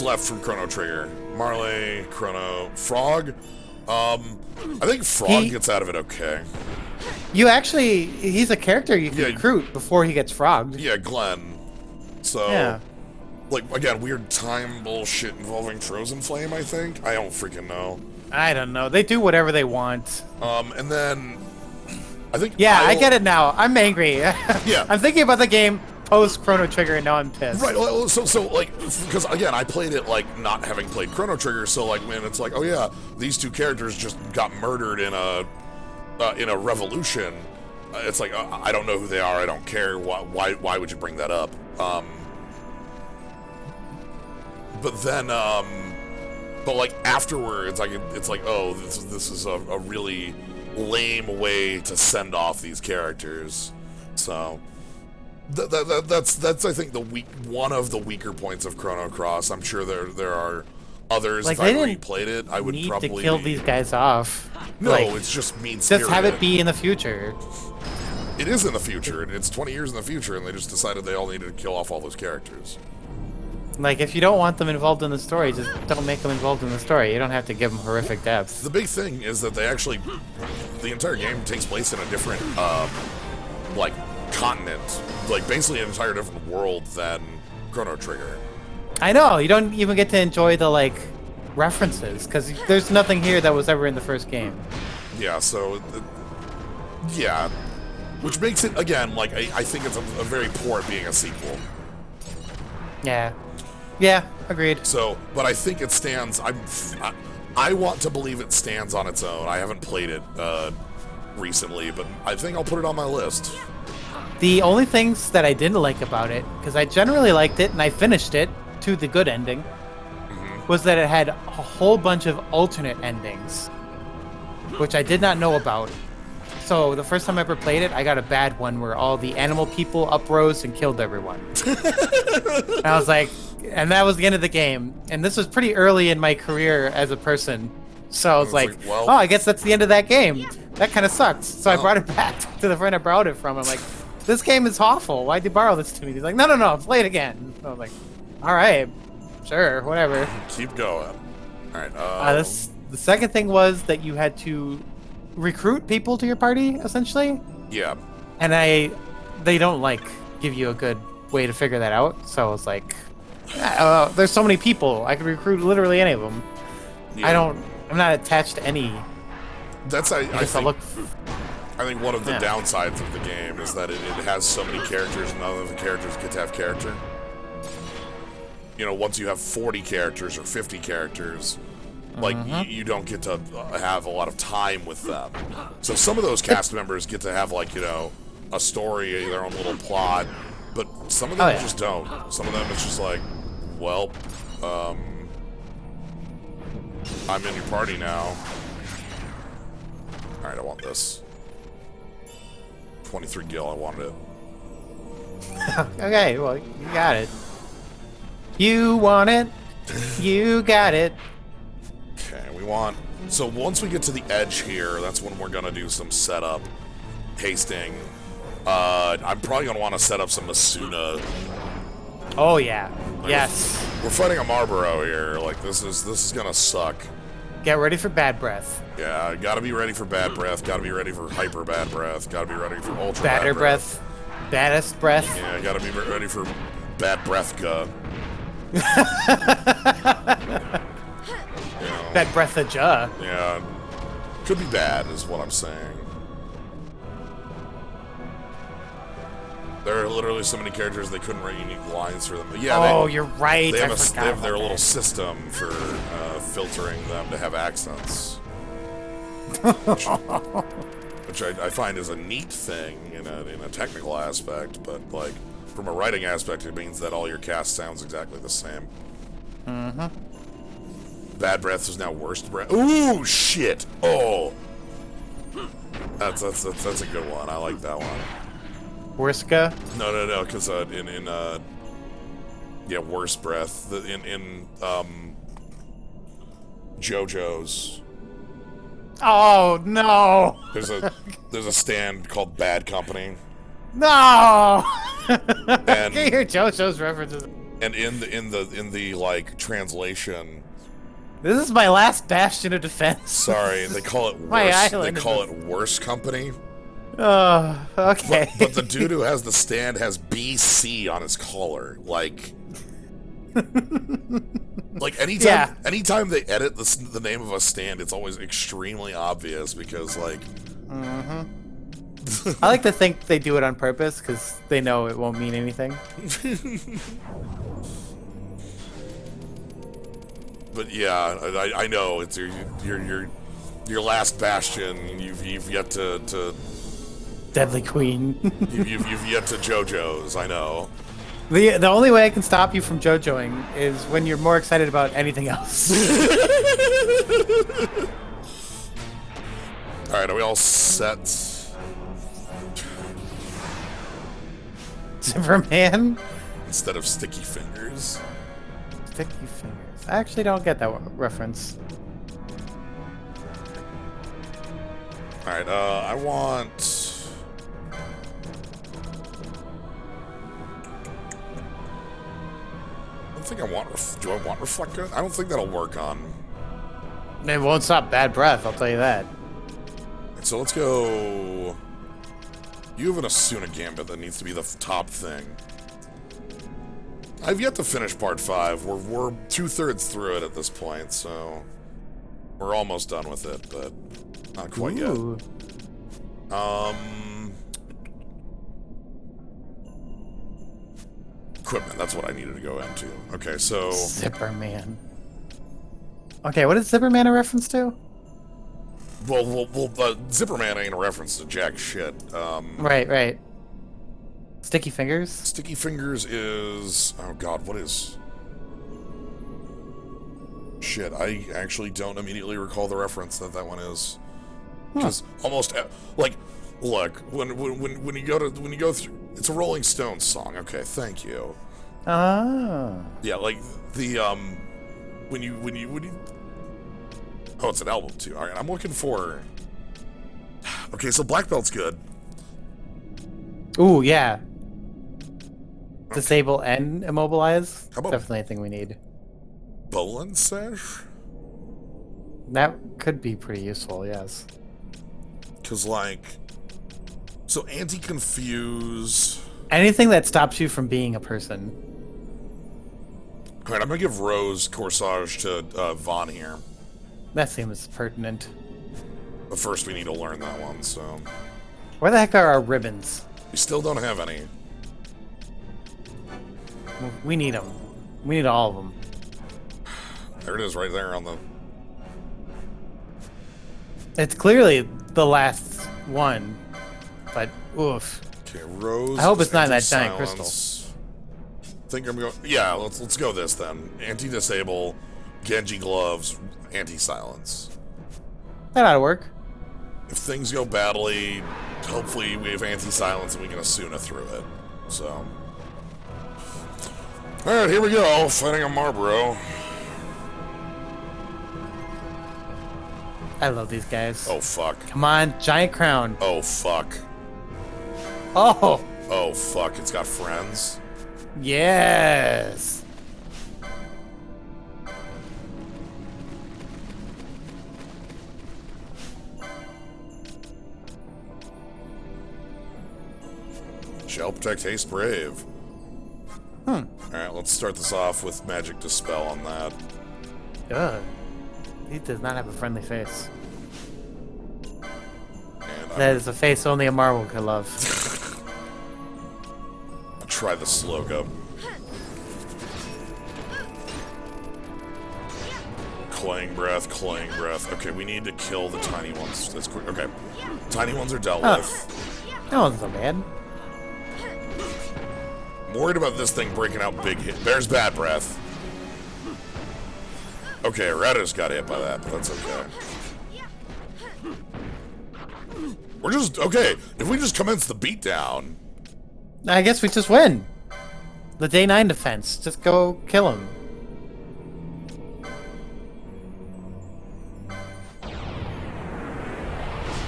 left from Chrono Trigger? Marley, Chrono, Frog. I think Frog gets out of it okay. He's a character you can recruit before he gets frogged. Yeah, Glenn. So, yeah. Like, again, weird time bullshit involving Frozen Flame, I think? I don't freaking know. I don't know. They do whatever they want. And then, I think... Yeah, I get it now. I'm angry. Yeah. I'm thinking about the game post Chrono Trigger, and now I'm pissed. Right, so like, because, again, I played it, like, not having played Chrono Trigger, so, like, when it's like, oh, yeah, these 2 characters just got murdered in a revolution, it's like, I don't know who they are, I don't care, why would you bring that up? But then, but like afterwards, it's like, oh, this is a really lame way to send off these characters. So that's I think one of the weaker points of Chrono Cross. I'm sure there are others. Like, if I replayed it, I would probably need to kill these guys off. No, like, it's just mean-spirited. Just have it be in the future. It is in the future, and it's 20 years in the future, and they just decided they all needed to kill off all those characters. Like, if you don't want them involved in the story, just don't make them involved in the story. You don't have to give them horrific deaths. The big thing is that the entire game takes place in a different, like, continent. Like, basically an entire different world than Chrono Trigger. I know, you don't even get to enjoy the, like, references, because there's nothing here that was ever in the first game. Yeah, so, yeah. Which makes it, again, like, I think it's a very poor being a sequel. Yeah. Yeah, agreed. So, but I think it stands, I want to believe it stands on its own. I haven't played it, recently, but I think I'll put it on my list. The only things that I didn't like about it, because I generally liked it and I finished it to the good ending, was that it had a whole bunch of alternate endings, which I did not know about. So the first time I ever played it, I got a bad one where all the animal people uprose and killed everyone. And I was like, and that was the end of the game. And this was pretty early in my career as a person. So I was like, well, oh, I guess that's the end of that game. That kind of sucks. So I brought it back to the friend I borrowed it from. I'm like, this game is awful. Why'd you borrow this to me? He's like, no, play it again. So I was like, all right, sure, whatever. Keep going. All right. The second thing was that you had to recruit people to your party, essentially. Yeah. And they don't, like, give you a good way to figure that out. So I was like, there's so many people. I could recruit literally any of them. Yeah. I'm not attached to any. That's, I think one of the Yeah. downsides of the game is that it has so many characters and none of the characters get to have character. You know, once you have 40 characters or 50 characters, like, you don't get to have a lot of time with them. So some of those cast members get to have, like, you know, a story, their own little plot, but some of them just don't. Some of them it's just like, well, I'm in your party now. Alright, I want this. 23 gil, I wanted it. Okay, well, you got it. You want it. You got it. Okay, we want... So once we get to the edge here, that's when we're gonna do some setup. Hasting. I'm probably gonna want to set up some Asuna. Oh, yeah. Like, Yes. We're fighting a Marlboro here. Like, this is gonna suck. Get ready for bad breath. Yeah, gotta be ready for bad breath, gotta be ready for hyper bad breath, gotta be ready for ultra Badder bad breath. Baddest breath. Yeah, gotta be ready for bad breath guh. Bad breath of jaw. Yeah, could be bad is what I'm saying. There are literally so many characters they couldn't write unique lines for them. But yeah, You're right. They have, I forgot they have their about little that. system for filtering them to have accents. Which I find is a neat thing in a technical aspect, but like from a writing aspect, it means that all your cast sounds exactly the same. Bad breath is now worst breath. Ooh, shit! Oh, that's a good one. I like that one. Worska? No, because yeah, worst breath in JoJo's. Oh no! There's a stand called Bad Company. No! I And can hear JoJo's references. and in the like translation, This is my last bastion of defense. sorry, they call it My worse. They island call is- it Worst Company. Oh, okay. But the dude who has the stand has BC on his collar. Like anytime they edit the name of a stand, it's always extremely obvious because like. I like to think they do it on purpose because they know it won't mean anything. But yeah, I know it's your last bastion. You've yet to Deadly Queen. you've yet to JoJo's. I know. The only way I can stop you from JoJoing is when you're more excited about anything else. All right, are we all set? Superman? Instead of sticky fingers. Sticky fingers. I actually don't get that reference. All right, I want. think I want... Do I want Reflect Gun? I don't think that'll work on... It won't stop bad breath, I'll tell you that. So let's go... You have an Asuna Gambit that needs to be the top thing. I've yet to finish part 5. We're 2/3 through it at this point, so... We're almost done with it, but not quite yet. Equipment, that's what I needed to go into. Okay, so... Zipper Man. Okay, what is Zipper Man a reference to? Well, Zipper Man ain't a reference to jack shit. Right. Sticky Fingers? Sticky Fingers is... Oh god, what is... Shit, I actually don't immediately recall the reference that one is. Because almost... Like, look, when you go through... It's a Rolling Stones song. Okay, thank you. Ah. Yeah, like, the, when you... Oh, it's an album, too. Alright, I'm looking for... Okay, so Black Belt's good. Ooh, yeah. Disable and immobilize? How about definitely a thing we need. Bolin Sash? That could be pretty useful, yes. Because, like... So, anti-confuse... Anything that stops you from being a person. Alright, I'm gonna give Rose Corsage to Vaughn here. That seems pertinent. But first we need to learn that one, so... Where the heck are our ribbons? We still don't have any. We need them. We need all of them. There it is, right there on the... It's clearly the last one, but oof. Okay, Rose... I hope it's not that Anti-Silence. giant crystal. Think I'm going... Yeah, let's go this then. Anti-disable, Genji gloves, anti-silence. That ought to work. If things go badly, hopefully we have anti-silence and we can Asuna through it. So... Alright, here we go. Fighting a Marlboro. I love these guys. Oh, fuck. Come on, giant crown. Oh, fuck. Oh! Oh, fuck. It's got friends. Yes! Shall protect Haste Brave. Alright, let's start this off with Magic Dispel on that. Ugh. He does not have a friendly face. And That is a face only a marble could love. I'll try the Sloga. Clang breath, clang breath. Okay, we need to kill the tiny ones. That's quick. Okay. Tiny ones are dealt with. That wasn't so bad. I'm worried about this thing breaking out big hit. There's bad breath. Okay, Radish got hit by that, but that's okay. We're just... Okay, if we just commence the beatdown... I guess we just win. The day 9 defense. Just go kill him.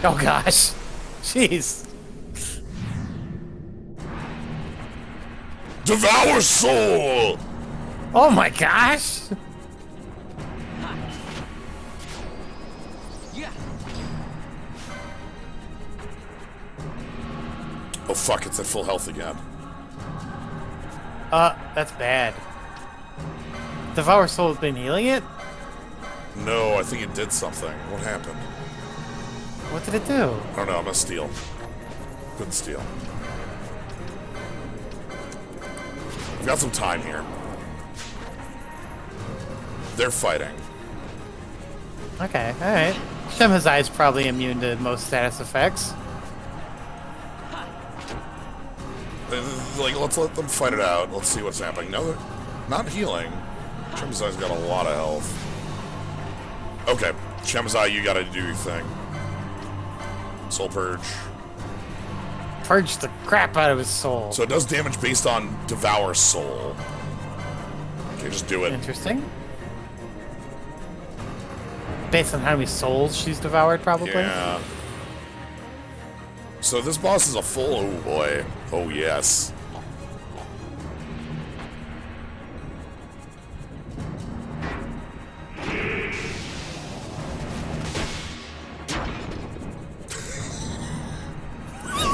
Oh gosh. Jeez. Devour Soul! Oh my gosh. Oh fuck, it's at full health again. That's bad. Devour Soul has been healing it? No, I think it did something. What happened? What did it do? I don't know, I'm gonna steal. Couldn't steal. We've got some time here. They're fighting. Okay, alright. Shemhazai is probably immune to most status effects. Like, let's let them fight it out. Let's see what's happening. No, they're not healing. Shemazai's got a lot of health. Okay, Shemazai, you gotta do your thing. Soul Purge. Purge the crap out of his soul. So it does damage based on Devour Soul. Okay, just do it. Interesting. Based on how many souls she's devoured, probably? Yeah. So this boss is a full... Oh, boy. Oh, yes.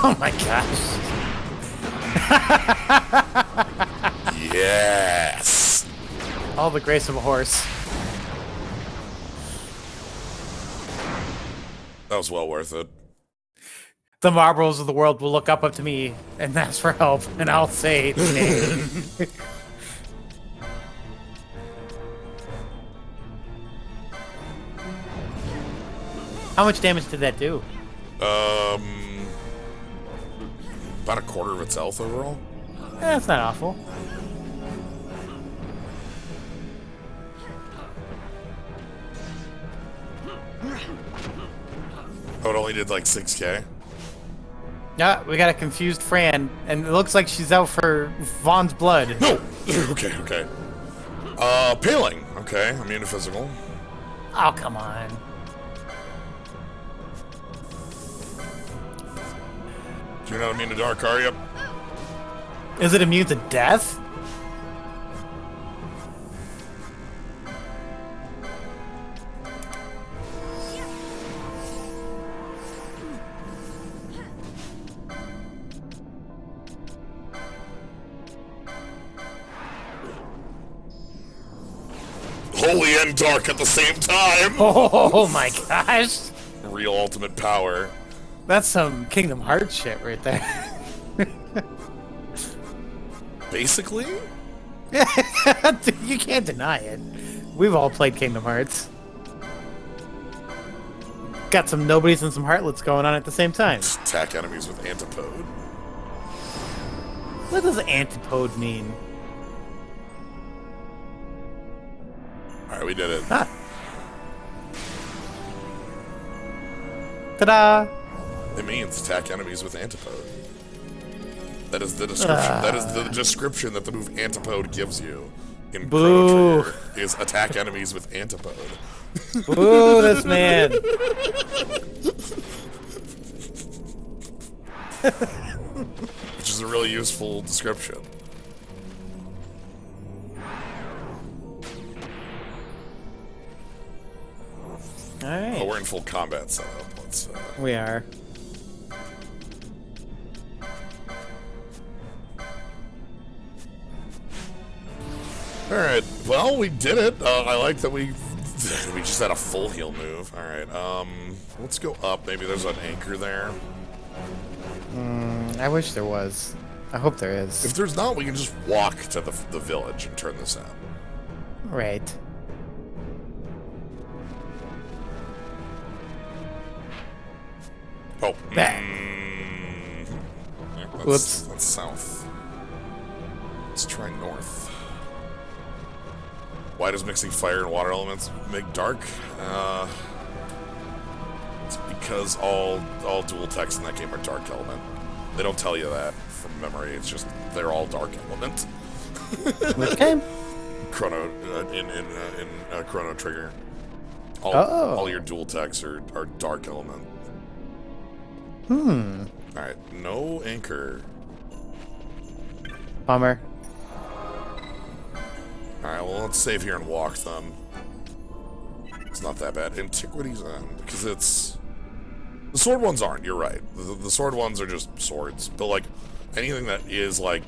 Oh my gosh. Yes. All the grace of a horse. That was well worth it. The Marbles of the world will look up to me and ask for help, and I'll say, "Nay." How much damage did that do? About a quarter of its health overall. That's not awful. Oh, it only did like 6k. Yeah, we got a confused Fran, and it looks like she's out for Vaughn's blood. No. Okay. Paling. Okay, immune to physical. Oh, come on. You're not immune to dark, are you? Is it immune to death? Holy and dark at the same time. Oh my gosh. Real ultimate power. That's some Kingdom Hearts shit right there. Basically? You can't deny it. We've all played Kingdom Hearts. Got some nobodies and some heartlets going on at the same time. Attack enemies with antipode. What does antipode mean? Alright, we did it. Ah. Ta-da! It means attack enemies with antipode. That is the description. That is the description that the move antipode gives you in Boo. Chrono Trigger, is attack enemies with antipode. Ooh, this man. Which is a really useful description. Alright. Oh, we're in full combat setup. Let's We are. Alright, well, we did it. I like that we just had a full heal move. Alright, let's go up. Maybe there's an anchor there. I wish there was. I hope there is. If there's not, we can just walk to the village and turn this out. Right. Oh. Bah. Yeah, Whoops. That's south. Let's try north. Why does mixing fire and water elements make dark? It's because all dual techs in that game are dark element. They don't tell you that from memory. It's just they're all dark element. Which game? Chrono in Chrono Trigger. All, Oh. all your dual techs are dark element. Hmm. All right, no anchor. Bummer. Alright, well, let's save here and walk them. It's not that bad. Antiquities End, because it's... The sword ones aren't, you're right. The sword ones are just swords. But, like, anything that is, like,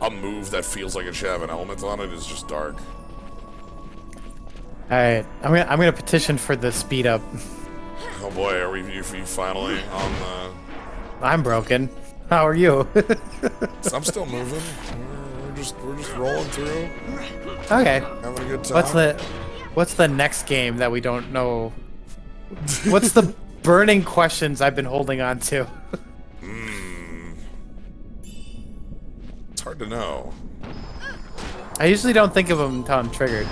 a move that feels like it should have an element on it is just dark. Alright, I'm gonna petition for the speed up. Oh boy, are we finally on the... I'm broken. How are you? I'm still moving. We're just rolling through. Okay. Having a good time. What's the next game that we don't know? What's the burning questions I've been holding on to? It's hard to know. I usually don't think of them until I'm triggered.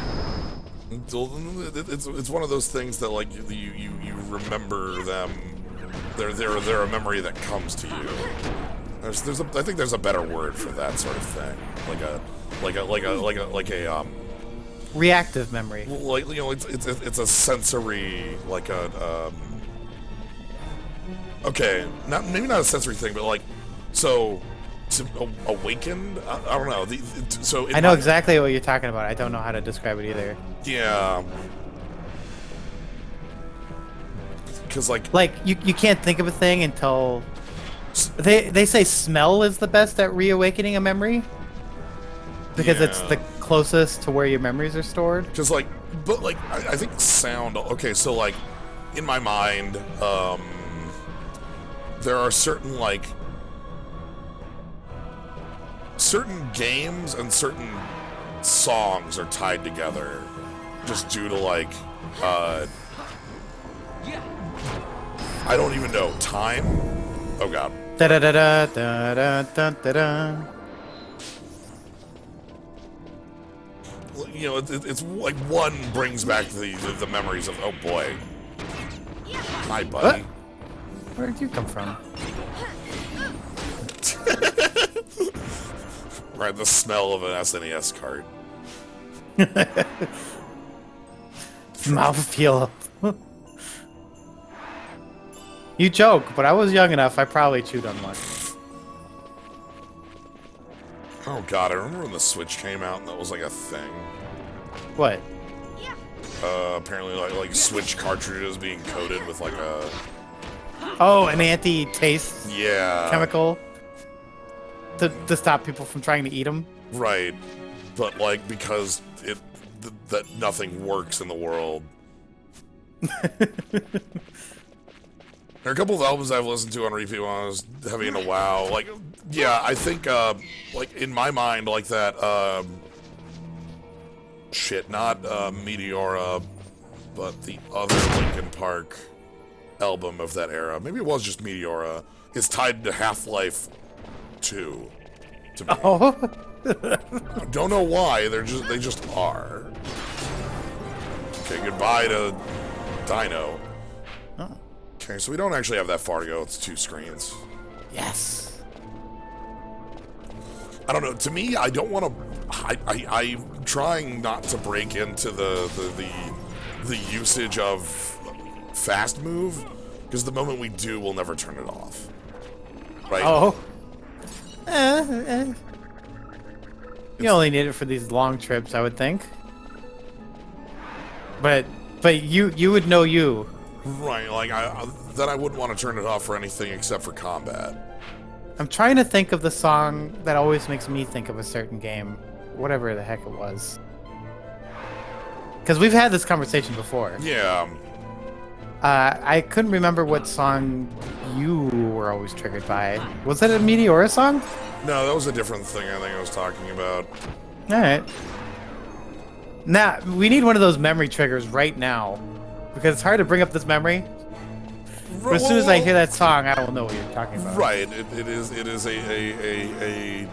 It's one of those things that, like, you remember them. They're a memory that comes to you. I think there's a better word for that sort of thing, like a Reactive memory. like, you know, it's a sensory, like a okay, maybe not a sensory thing, but like, so awakened. I don't know. So I know exactly what you're talking about. I don't know how to describe it either. Yeah. because like you can't think of a thing until they say smell is the best at reawakening a memory because it's the closest to where your memories are stored. Because like, but like I think sound. Okay, so like in my mind, there are certain like certain games and certain songs are tied together just due to like I don't even know time. Oh god. Da da da da da da da da da. You know, it's like one brings back the memories of, oh boy. Hi, buddy. What? Where did you come from? Right, the smell of an SNES card. Mouthfeel. You joke, but I was young enough. I probably chewed on one. Oh god, I remember when the Switch came out and that was like a thing. What? Apparently like Switch cartridges being coated with like a... Oh, an anti-taste chemical to stop people from trying to eat them. Right, but like because that nothing works in the world. There are a couple of albums I've listened to on repeat when I was heavy into WoW. Like, yeah, I think like in my mind, like that shit, not Meteora, but the other Linkin Park album of that era. Maybe it was just Meteora. Is tied to Half-Life 2. To me. Oh. I don't know why. They just are. Okay, goodbye to Dino. Oh. Okay, so we don't actually have that far to go. It's 2 screens. Yes. I don't know. To me, I don't want to. I'm trying not to break into the usage of fast move, because the moment we do, we'll never turn it off. Right? Oh. You only need it for these long trips, I would think. But you would know you. Right. Like then I wouldn't want to turn it off for anything except for combat. I'm trying to think of the song that always makes me think of a certain game, whatever the heck it was. Because we've had this conversation before. Yeah. I couldn't remember what song you were always triggered by. Was it a Meteora song? No, that was a different thing I think I was talking about. Alright. Now, we need one of those memory triggers right now. Because it's hard to bring up this memory. But as soon as I hear that song, I will know what you're talking about. Right. It is a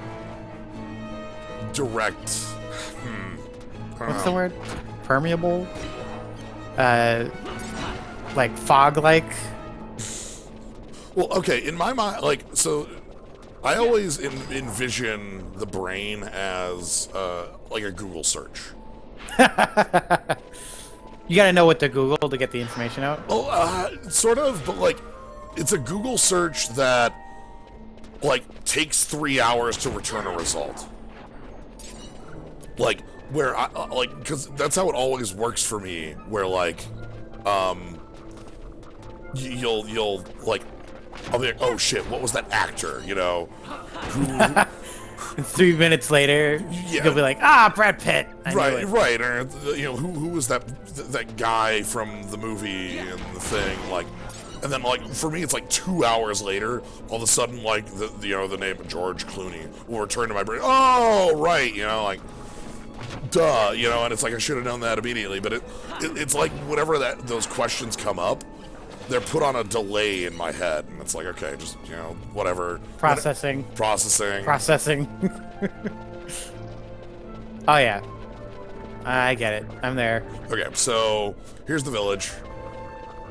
direct... What's the word? Permeable? Like fog-like? Well, okay, in my mind, like, so I always envision the brain as like a Google search. You gotta know what to Google to get the information out? Well, sort of, but like, it's a Google search that like takes 3 hours to return a result. Like, where I like, because that's how it always works for me. Where like, you'll like, I'll be like, oh shit, what was that actor? You know, who 3 minutes later, you'll be like, Brad Pitt. Right, or you know, who was that guy from the movie and the thing, like, and then like for me, it's like 2 hours later, all of a sudden, like the name of George Clooney will return to my brain. Oh, right, you know, like, duh, you know, and it's like I should have known that immediately, but it's like whenever those questions come up, they're put on a delay in my head, and it's like, okay, just, you know, whatever. Processing. Oh, yeah. I get it. I'm there. Okay, so here's the village.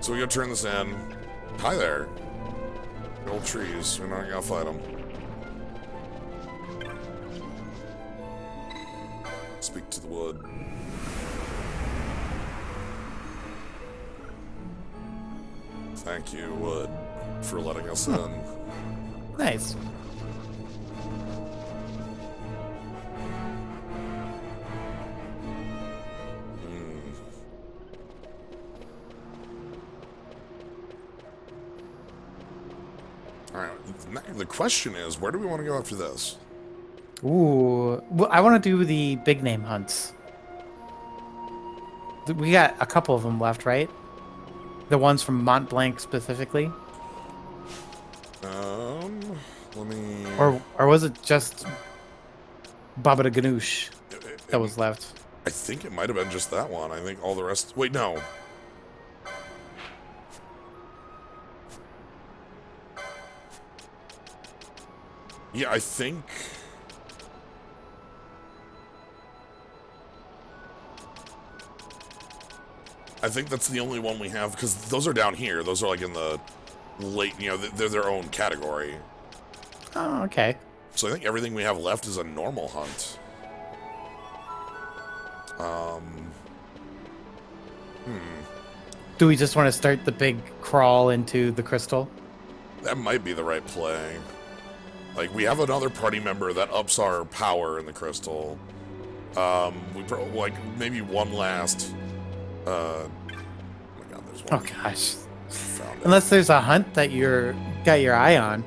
So we gotta turn this in. Hi there. The old trees. We're not gonna fight them. Speak to the wood. Thank you, wood, for letting us in. Nice. right. The question is, where do we want to go after this? Ooh, well, I want to do the big name hunts. We got a couple of them left, right? The ones from Mont Blanc specifically, Let me. or was it just Baba the Ganoush that was left? I think it might have been just that one. I think all the rest. Wait, no. Yeah, I think. I think that's the only one we have, because those are down here. Those are like in the late, they're their own category. Oh, okay. So I think everything we have left is a normal hunt. Do we just want to start the big crawl into the crystal? That might be the right play. Like, we have another party member that ups our power in the crystal. Like, maybe one last... oh my god, there's one. Oh gosh. Found it. Unless there's a hunt that got your eye on.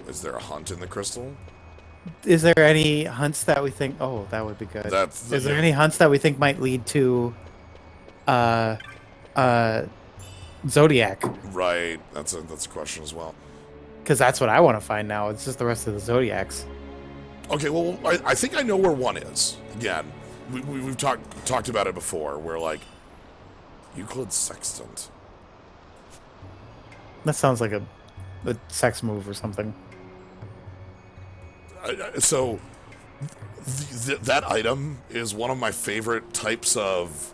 Is there a hunt in the crystal? Is there any hunts that we think? Oh, that would be good. Is there any hunts that we think might lead to, Zodiac? Right. That's a question as well. Because that's what I want to find now. It's just the rest of the Zodiacs. Okay. Well, I think I know where one is. Again, we've talked about it before. Where like Euclid's sextant. That sounds like a sex move or something. So that item is one of my favorite types of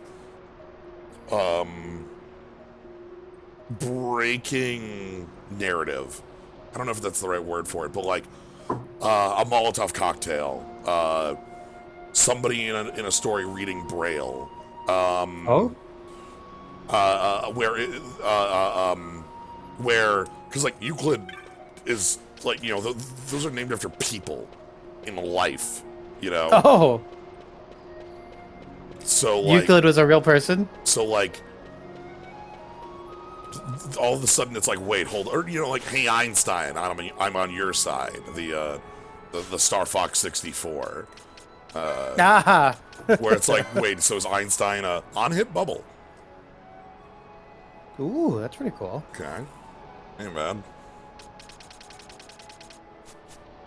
breaking narrative. I don't know if that's the right word for it, but like a Molotov cocktail, somebody in a story reading Braille, where because like Euclid is like those are named after people in life, Oh. So like Euclid was a real person. So like all of a sudden it's like, wait, hold, or like, hey Einstein, I'm on your side. The Star Fox 64. Where it's like, wait, so is Einstein a on-hit bubble? Ooh, that's pretty cool. Okay. Hey, man.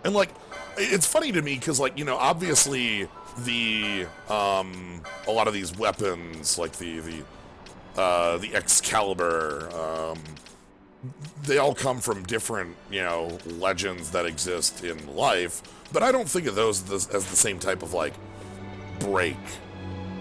And like, it's funny to me because like, obviously the a lot of these weapons, like the Excalibur, they all come from different, legends that exist in life, but I don't think of those as the same type of like break.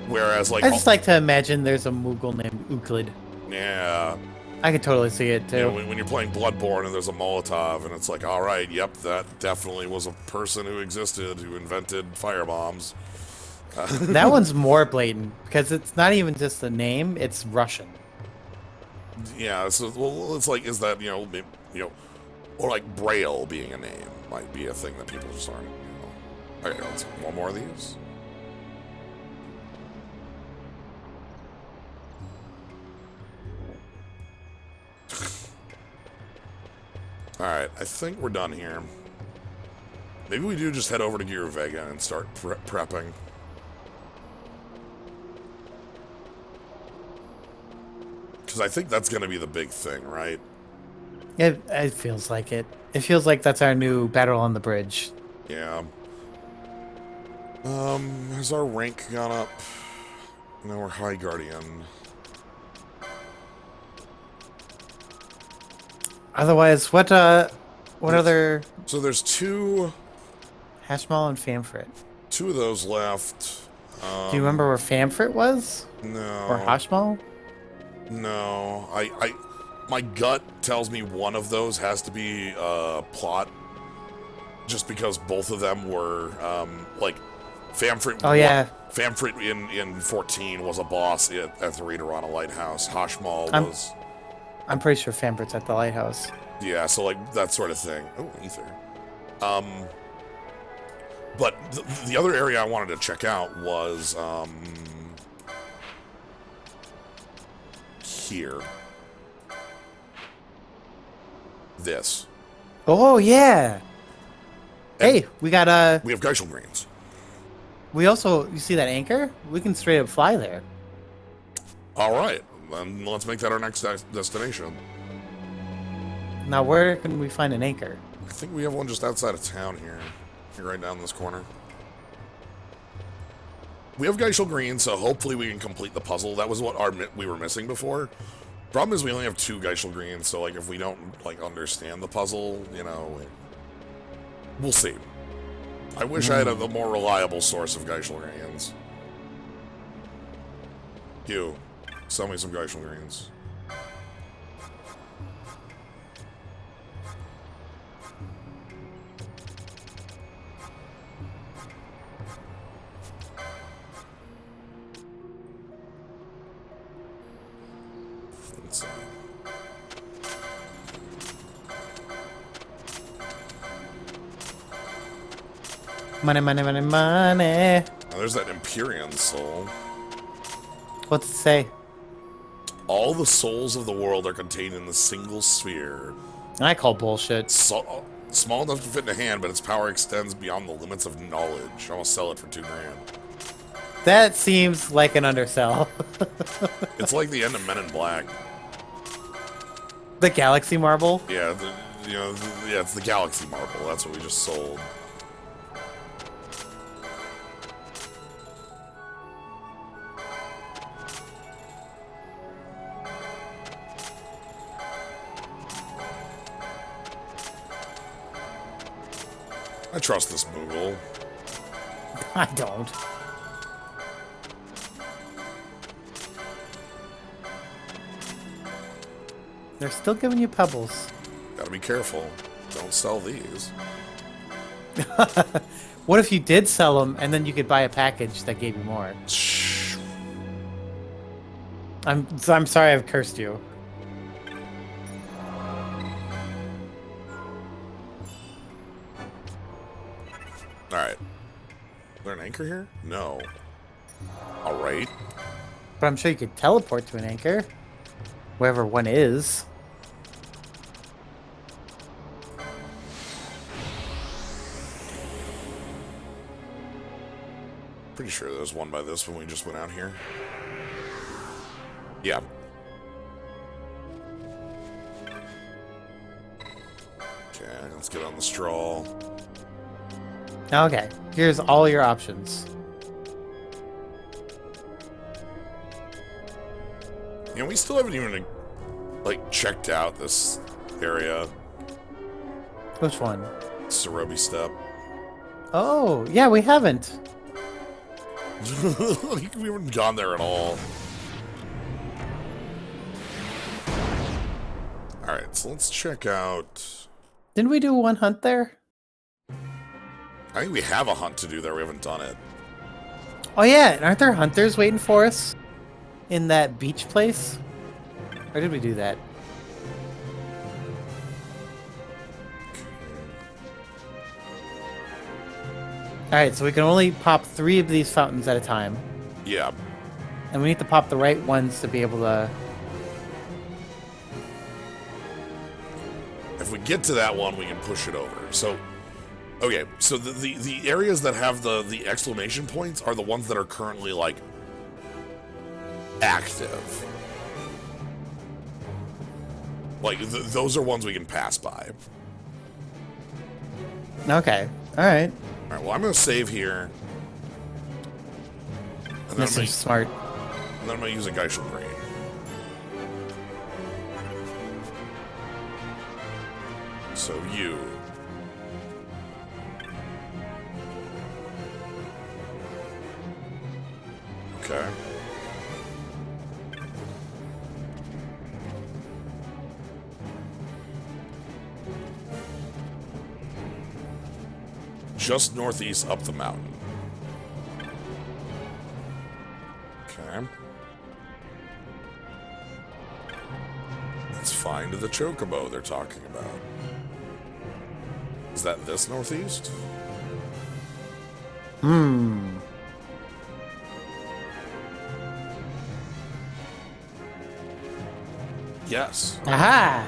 Whereas like, I just like to imagine there's a Moogle named Euclid. Yeah. I could totally see it too. When you're playing Bloodborne and there's a Molotov and it's like, all right, yep, that definitely was a person who existed who invented firebombs. That one's more blatant because it's not even just the name; it's Russian. Yeah, so well, it's like, is that or like Braille being a name might be a thing that people just aren't. Okay, let's one more of these. Alright, I think we're done here. Maybe we do just head over to Gear Vega and start prepping. Because I think that's going to be the big thing, right? It feels like it. It feels like that's our new battle on the bridge. Yeah. Has our rank gone up? No, we're High Guardian. Otherwise, what other... So there's two... Hashmal and Famfrit. Two of those left. Do you remember where Famfrit was? No. Or Hashmal? No. My gut tells me one of those has to be plot. Just because both of them were, like, Famfrit... Oh, yeah. Famfrit in 14 was a boss at the Readerana Lighthouse. Hashmal was... I'm pretty sure Famfrit's at the lighthouse. Yeah, so like that sort of thing. Oh, ether. But the other area I wanted to check out was here. this. Oh yeah. Hey, we got We have Geishel Greens. We also, you see that anchor? We can straight up fly there. All right, then let's make that our next destination. Now, where can we find an anchor? I think we have one just outside of town here. Right down this corner. We have Geishel Green, so hopefully we can complete the puzzle. That was what we were missing before. Problem is we only have 2 Geishel Greens, so like if we don't like understand the puzzle, you know, we'll see. I wish I had a more reliable source of Geishel Greens. You, sell me some Geishel Greens. Let's see. Money, money, money, money. Now there's that Empyrean soul. What's it say? All the souls of the world are contained in the single sphere. I call bullshit. Small enough to fit in a hand, but its power extends beyond the limits of knowledge. I will sell it for $2 grand. That seems like an undersell. It's like the end of Men in Black. The Galaxy Marble? Yeah, yeah, it's the Galaxy Marble. That's what we just sold. I trust this Moogle. I don't. They're still giving you pebbles. Gotta be careful. Don't sell these. What if you did sell them and then you could buy a package that gave you more? Shh. I'm sorry I've cursed you. Alright. Is there an anchor here? No. Alright. But I'm sure you could teleport to an anchor. Wherever one is. Pretty sure there was one by this when we just went out here. Yeah. Okay, let's get on the straw. Okay, here's all your options. You know, we still haven't even, like, checked out this area. Which one? Cerobi Step. Oh, yeah, we haven't. We haven't gone there at all. Alright, so let's check out... Didn't we do one hunt there? I think we have a hunt to do there. We haven't done it. Oh yeah, and aren't there hunters waiting for us? In that beach place? Or did we do that? Alright, so we can only pop 3 of these fountains at a time. Yeah. And we need to pop the right ones to be able to... If we get to that one, we can push it over. So, okay, so the areas that have the exclamation points are the ones that are currently, like, active. Like, those are ones we can pass by. Okay, alright. Alright, well, I'm going to save here. And This is smart. And then I'm going to use a Geishel Green. So you... Okay. Just northeast up the mountain. Okay. Let's find the chocobo they're talking about. Is that this northeast? Yes. Aha!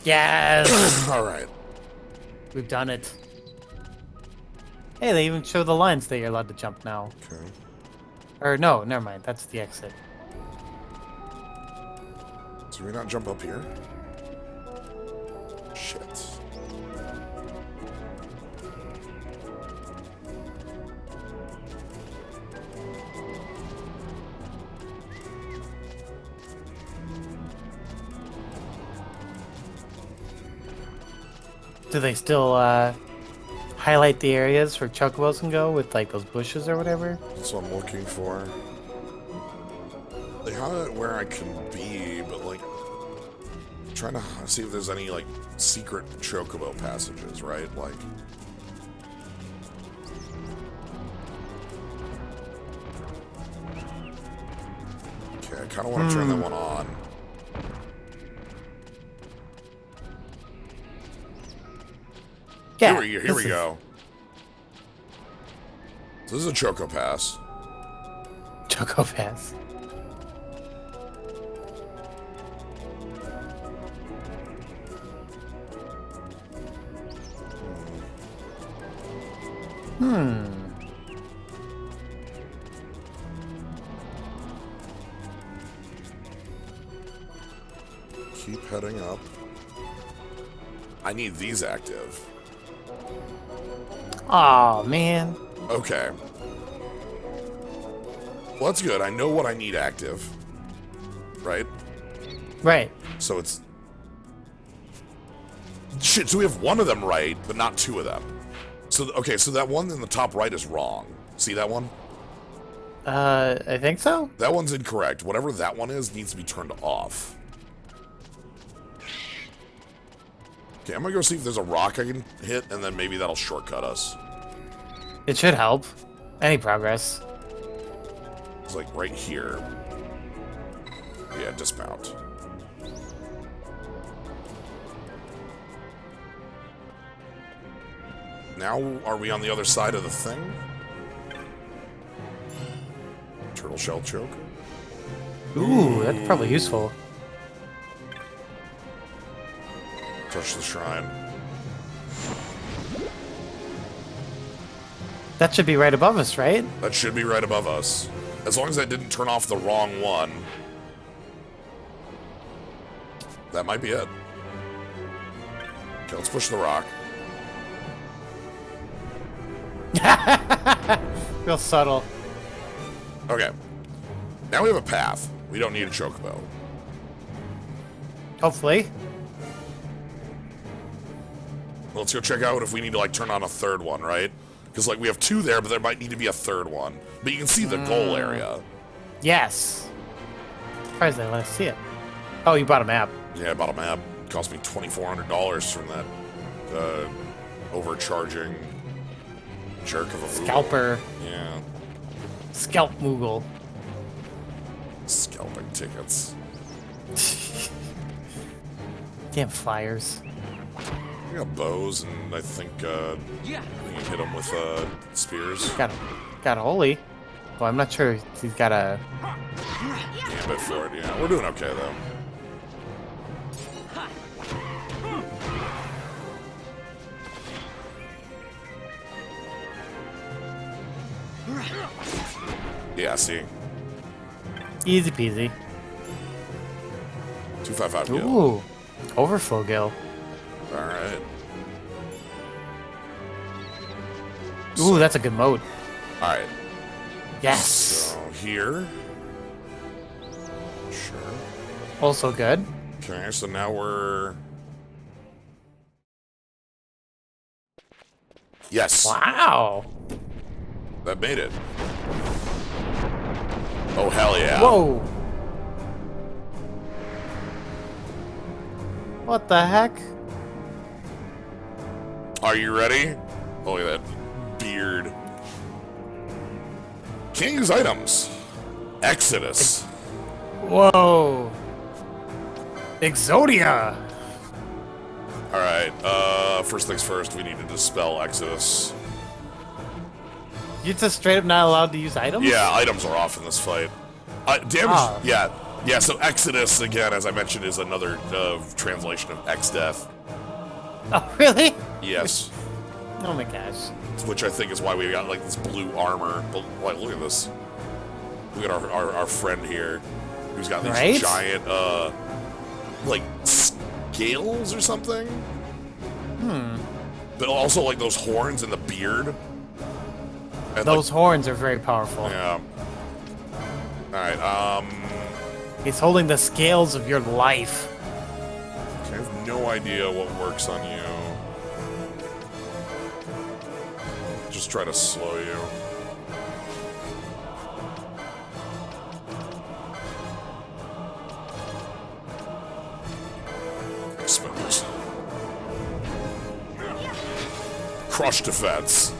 Yes! All right. We've done it. Hey, they even show the lines that you're allowed to jump now. Okay. Or no, never mind. That's the exit. So we not jump up here? Shit. Do they still highlight the areas where chocobos can go with like those bushes or whatever? That's what I'm looking for. They highlight where I can be, but like, I'm trying to see if there's any like secret chocobo passages, right? Like, okay, I kind of want to turn that one on. Yeah. Here we go. So this is a choco pass. Choco pass. Keep heading up. I need these active. Oh man. Okay. Well, that's good. I know what I need active. Right? Right. So it's... Shit, so we have one of them right, but not two of them. So, okay, so that one in the top right is wrong. See that one? I think so. That one's incorrect. Whatever that one is needs to be turned off. Okay, I'm gonna go see if there's a rock I can hit, and then maybe that'll shortcut us. It should help. Any progress. It's like right here. Yeah, dismount. Now, are we on the other side of the thing? Turtle shell choke? Ooh, that's probably useful. Touch the shrine. That should be right above us, right? That should be right above us. As long as I didn't turn off the wrong one. That might be it. Okay, let's push the rock. Real subtle. Okay. Now we have a path. We don't need a chocobo. Hopefully. Well, let's go check out if we need to, like, turn on a third one, right? Because, like, we have two there, but there might need to be a third one. But you can see the goal area. Yes. Surprised they let us see it. Oh, you bought a map. Yeah, I bought a map. It cost me $2,400 from that overcharging jerk of a Moogle. Scalper. Yeah. Scalp Moogle. Scalping tickets. Damn flyers. We got bows, and I think we can hit them with spears. Got a holy. Well, I'm not sure if he's got a... Gambit for it, yeah. We're doing okay, though. Yeah, see. Easy peasy. 255 gil. Ooh. Overflow Gill. Alright. Ooh, that's a good mode. Alright. Yes. So, here. Sure. Also good. Okay, so now we're... Yes. Wow. That made it. Oh, hell yeah. Whoa. What the heck? Are you ready? Oh, look at that beard. Can't use items. Exodus. Whoa. Exodia. Alright, first things first, we need to dispel Exodus. You're just straight up not allowed to use items? Yeah, items are off in this fight. Damage, Ah. yeah. Yeah, so Exodus, again, as I mentioned, is another translation of X-Death. Oh, really? Yes. Oh my gosh. Which I think is why we got, like, this blue armor. But, like, look at this. Look at our friend here, who's got these giant, like, scales or something? But also, like, those horns and the beard. And, those horns are very powerful. Yeah. Alright, He's holding the scales of your life. I have no idea what works on you. Just try to slow you. Expose. Crush defense.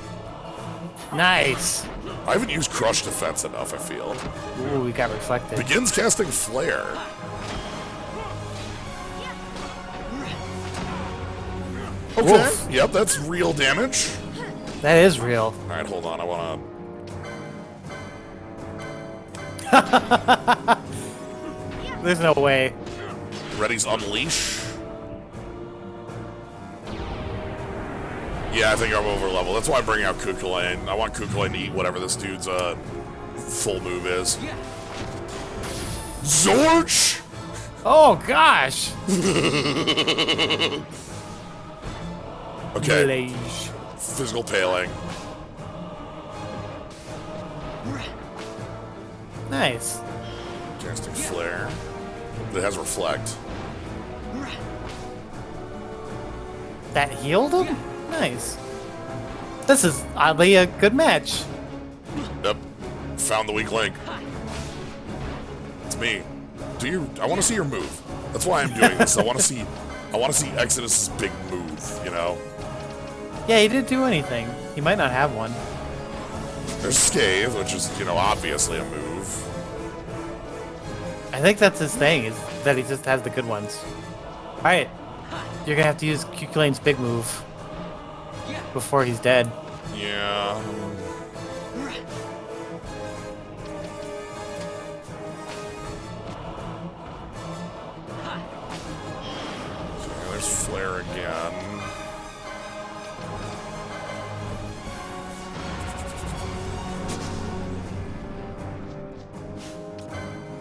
Nice. I haven't used crush defense enough, I feel. Ooh, we got reflected. Begins casting flare. Okay. Woof. Yep, that's real damage. That is real. Alright, hold on. I wanna... There's no way. Ready's unleash. Yeah, I think I'm over level. That's why I'm bringing out Kukulain. I want Kukulain to eat whatever this dude's full move is. Zorch! Oh gosh. Okay. Village. Physical paling. Nice. Casting flare. It has reflect. That healed him? Nice. This is oddly a good match. Yep. Found the weak link. It's me. I want to see your move. That's why I'm doing this. I want to see Exodus's big move, you know? Yeah, he didn't do anything. He might not have one. There's Scathe, which is, you know, obviously a move. I think that's his thing, is that he just has the good ones. Alright. You're gonna have to use Kukulain's big move before he's dead. Yeah. Okay, there's flare again.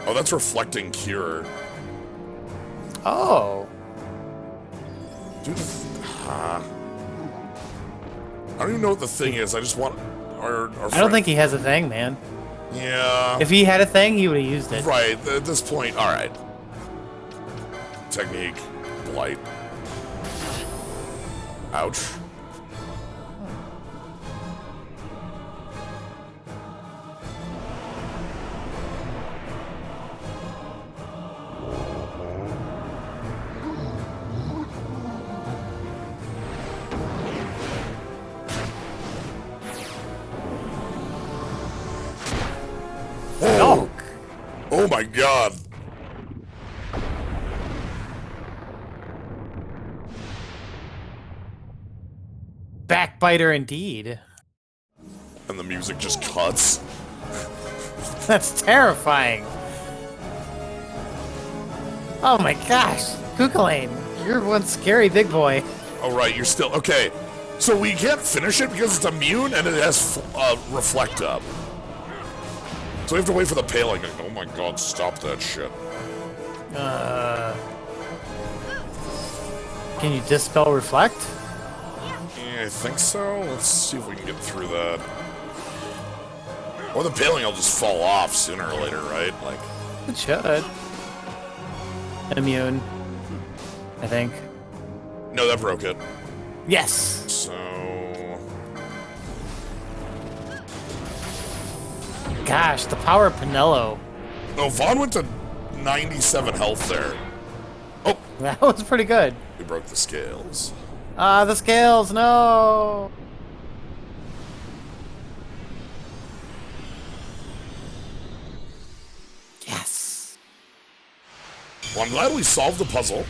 Oh, that's reflecting cure. Oh. Dude, I don't even know what the thing is. I just want our I don't think he has a thing, man. Yeah. If he had a thing, he would have used it. Right, at this point, alright. Technique. Blight. Ouch. Oh. Oh my god. Backbiter indeed. And the music just cuts. That's terrifying. Oh my gosh. Kukulain, you're one scary big boy. Oh right, you're still... Okay, so we can't finish it because it's immune and it has reflect up. So we have to wait for the paling. Oh my god, stop that shit. Can you dispel reflect? Yeah, I think so. Let's see if we can get through that. Or the paling will just fall off sooner or later, right? Like, It should. Immune. I think. no, that broke it. Yes! So... Gosh, the power of Pinello. No, Vaughn went to 97 health there. Oh, That was pretty good. we broke the scales. Ah, the scales, no! Yes! Well, I'm glad we solved the puzzle.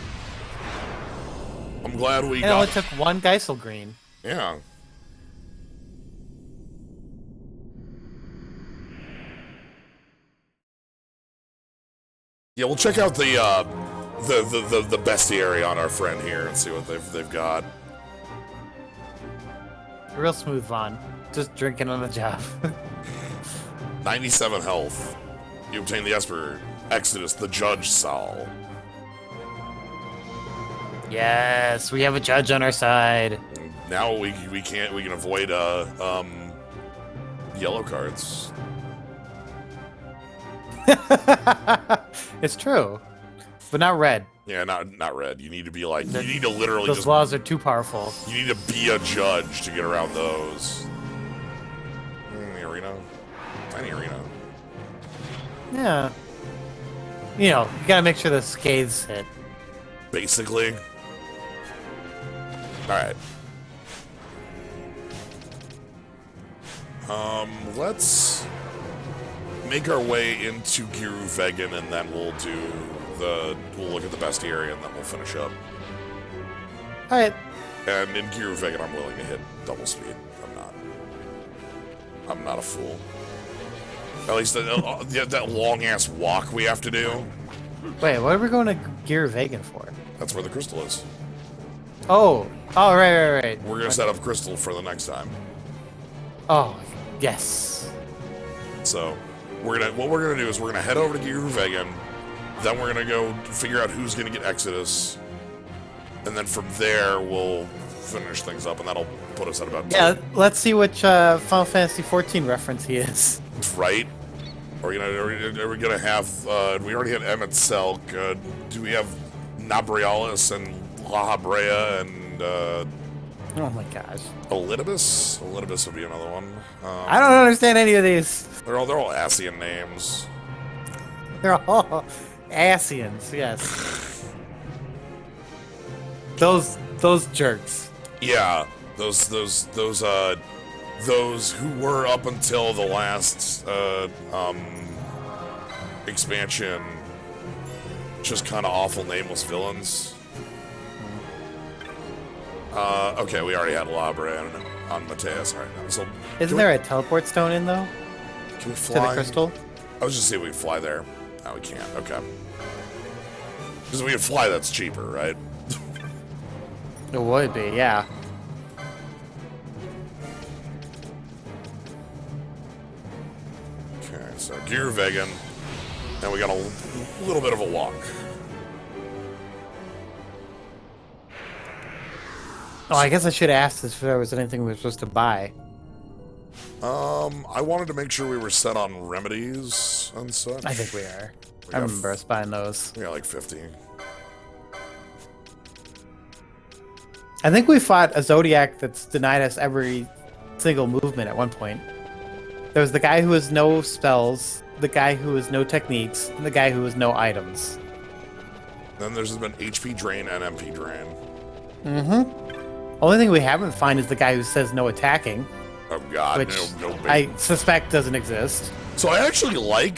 I'm glad we It got... only took one Geisel Green. Yeah. Yeah, we'll check out the bestiary on our friend here and see what they've got. Real smooth, Vaughn. Just drinking on the job. 97 health. You obtain the Esper Exodus, the Judge Sol. Yes, we have a judge on our side. Now we can avoid yellow cards. It's true, but not red. Yeah, not red. You need to be like you need to literally Those just laws are too powerful. you need to be a judge to get around those. The arena, tiny arena. Yeah. You know, you gotta make sure the scathes hit. Basically. Alright. Let's make our way into Giru Vegan and then we'll look at the bestiary and then we'll finish up. Alright. And in Giru Vegan I'm willing to hit double speed. I'm not a fool. At least that long ass walk we have to do. Wait, what are we going to Gear Vegan for? That's where the crystal is. Oh, right. We're gonna set up crystal for the next time. Oh, yes. So what we're gonna do is we're gonna head over to Giru Vegan, then we're gonna go figure out who's gonna get Exodus, and then from there we'll finish things up, and that'll put us at about Yeah, let's see which Final Fantasy XIV reference he is. right. Are we gonna have? We already had Emmett Selk. Do we have Nabrialis and La Habrea and Oh my gosh. Elidibus? Elidibus would be another one. I don't understand any of these. They're all Asian names. They're all Asians, yes. Those jerks. Yeah, those who were up until the last expansion just kind of awful nameless villains. Okay, we already had Labra on Mateus right now. So Isn't there a teleport stone in though? can we To fly? the crystal? I was just saying we can fly there. No, we can't. Okay. Because we can fly, that's cheaper, right? It would be, yeah. Okay, so Gear Vegan. Now we got a little bit of a walk. Oh, I guess I should ask if there was anything we were supposed to buy. I wanted to make sure we were set on remedies and such. I think we are. We I got remember us buying those. We got like 50. I think we fought a Zodiac that's denied us every single movement at one point. There was the guy who has no spells, the guy who has no techniques, and the guy who has no items. Then there's been HP drain and MP drain. Only thing we haven't found is the guy who says no attacking, Oh god, which no big. I suspect doesn't exist. So I actually like,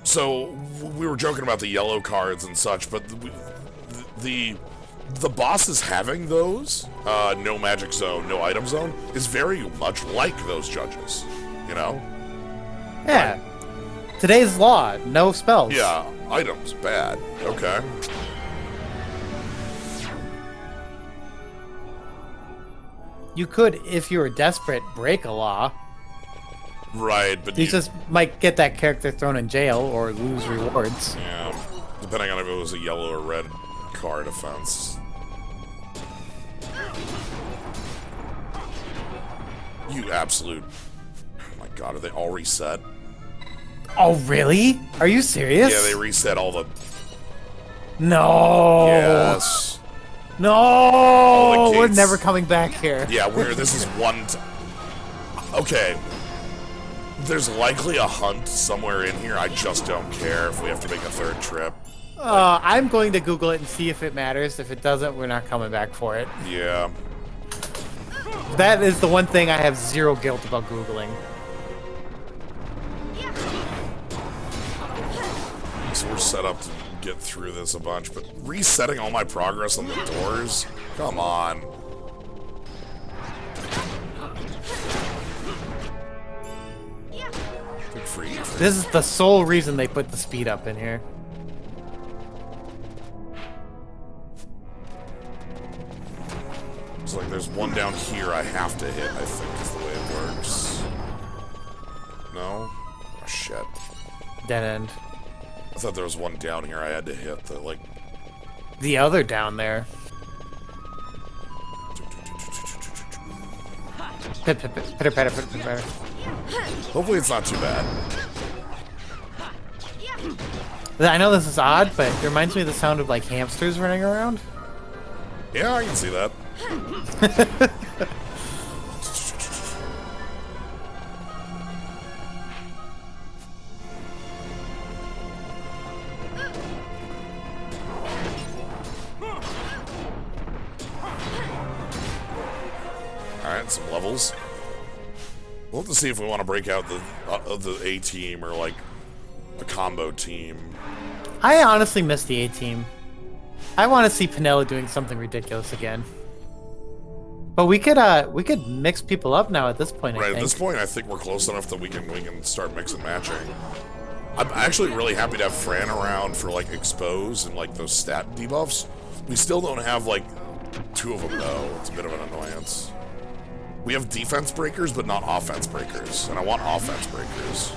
so we were joking about the yellow cards and such, but the bosses having those, no magic zone, no item zone, is very much like those judges, you know? Yeah. Today's law, no spells. Yeah, items, bad. Okay. You could, if you were desperate, break a law. Right, but You just might get that character thrown in jail or lose rewards. yeah, depending on if it was a yellow or red card offense. You absolute... Oh my god, are they all reset? Oh, really? Are you serious? Yeah, they reset all the... No. Yes. No. the We're gates. never coming back here. Yeah, this is one... Okay. There's likely a hunt somewhere in here. I just don't care if we have to make a third trip. I'm going to Google it and see if it matters. If it doesn't, we're not coming back for it. Yeah. That is the one thing I have zero guilt about Googling. So we're set up to get through this a bunch, but resetting all my progress on the doors? Come on. Good for you. This is the sole reason they put the speed up in here. one down here I have to hit, I think is the way it works. No? Oh, shit. Dead end. I thought there was one down here I had to hit that, like... The other down there. Pitter, pitter, pitter, pitter. Hopefully it's not too bad. I know this is odd, but it reminds me of the sound of like hamsters running around. Yeah, I can see that. Alright, some levels. We'll have to see if we want to break out the A team or like a combo team. I honestly miss the A team. I want to see Pinella doing something ridiculous again. But we could mix people up now at this point. Right, I think. at this point, I think we're close enough that we can start mixing matching. I'm actually really happy to have Fran around for like expose and like those stat debuffs. We still don't have like 2 of them though. It's a bit of an annoyance. We have defense breakers, but not offense breakers, and I want offense breakers.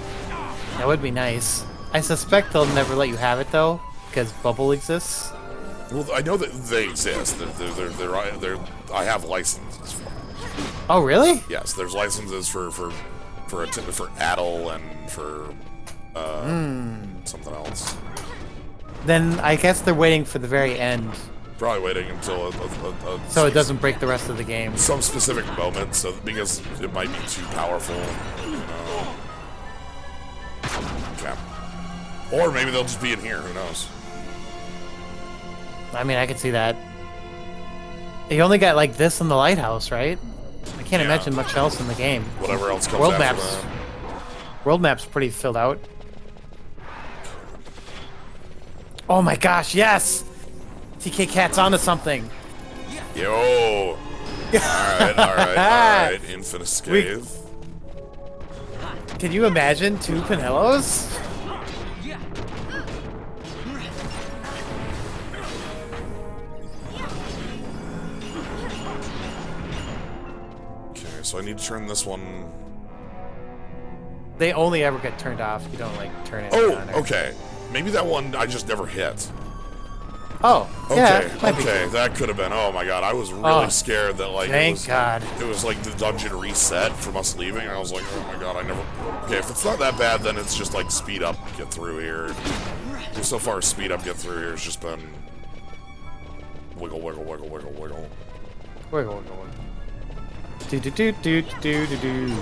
That would be nice. I suspect they'll never let you have it though, because Bubble exists. Well, I know that they exist. I have licenses for them. Oh, really? Yes, there's licenses for Addle and for something else. Then I guess they're waiting for the very end, Probably waiting until so it doesn't break the rest of the game. some specific moment, so because it might be too powerful. Okay. Or maybe they'll just be in here. Who knows? I mean, I could see that. You only got like this in the lighthouse, right? I can't Yeah. imagine much else in the game. Whatever else comes World after maps. that. World map's pretty filled out. Oh my gosh, yes! TK Cat's onto something. Yo. Alright. Infinite Scathe. Can you imagine 2 Pinellos? Okay, so I need to turn this one. They only ever get turned off. You don't like turn it Oh, on. okay. Maybe that one I just never hit. Oh, Okay, yeah. Might be. okay, that could have been. Oh my god, I was really scared that like Thank God. it was like the dungeon reset from us leaving, and I was like, oh my god, I never. Okay, if it's not that bad, then it's just like speed up, get through here. So far, speed up, get through here has just been wiggle, wiggle, wiggle, wiggle, wiggle. Wiggle, wiggle, wiggle. Do do do do do do do.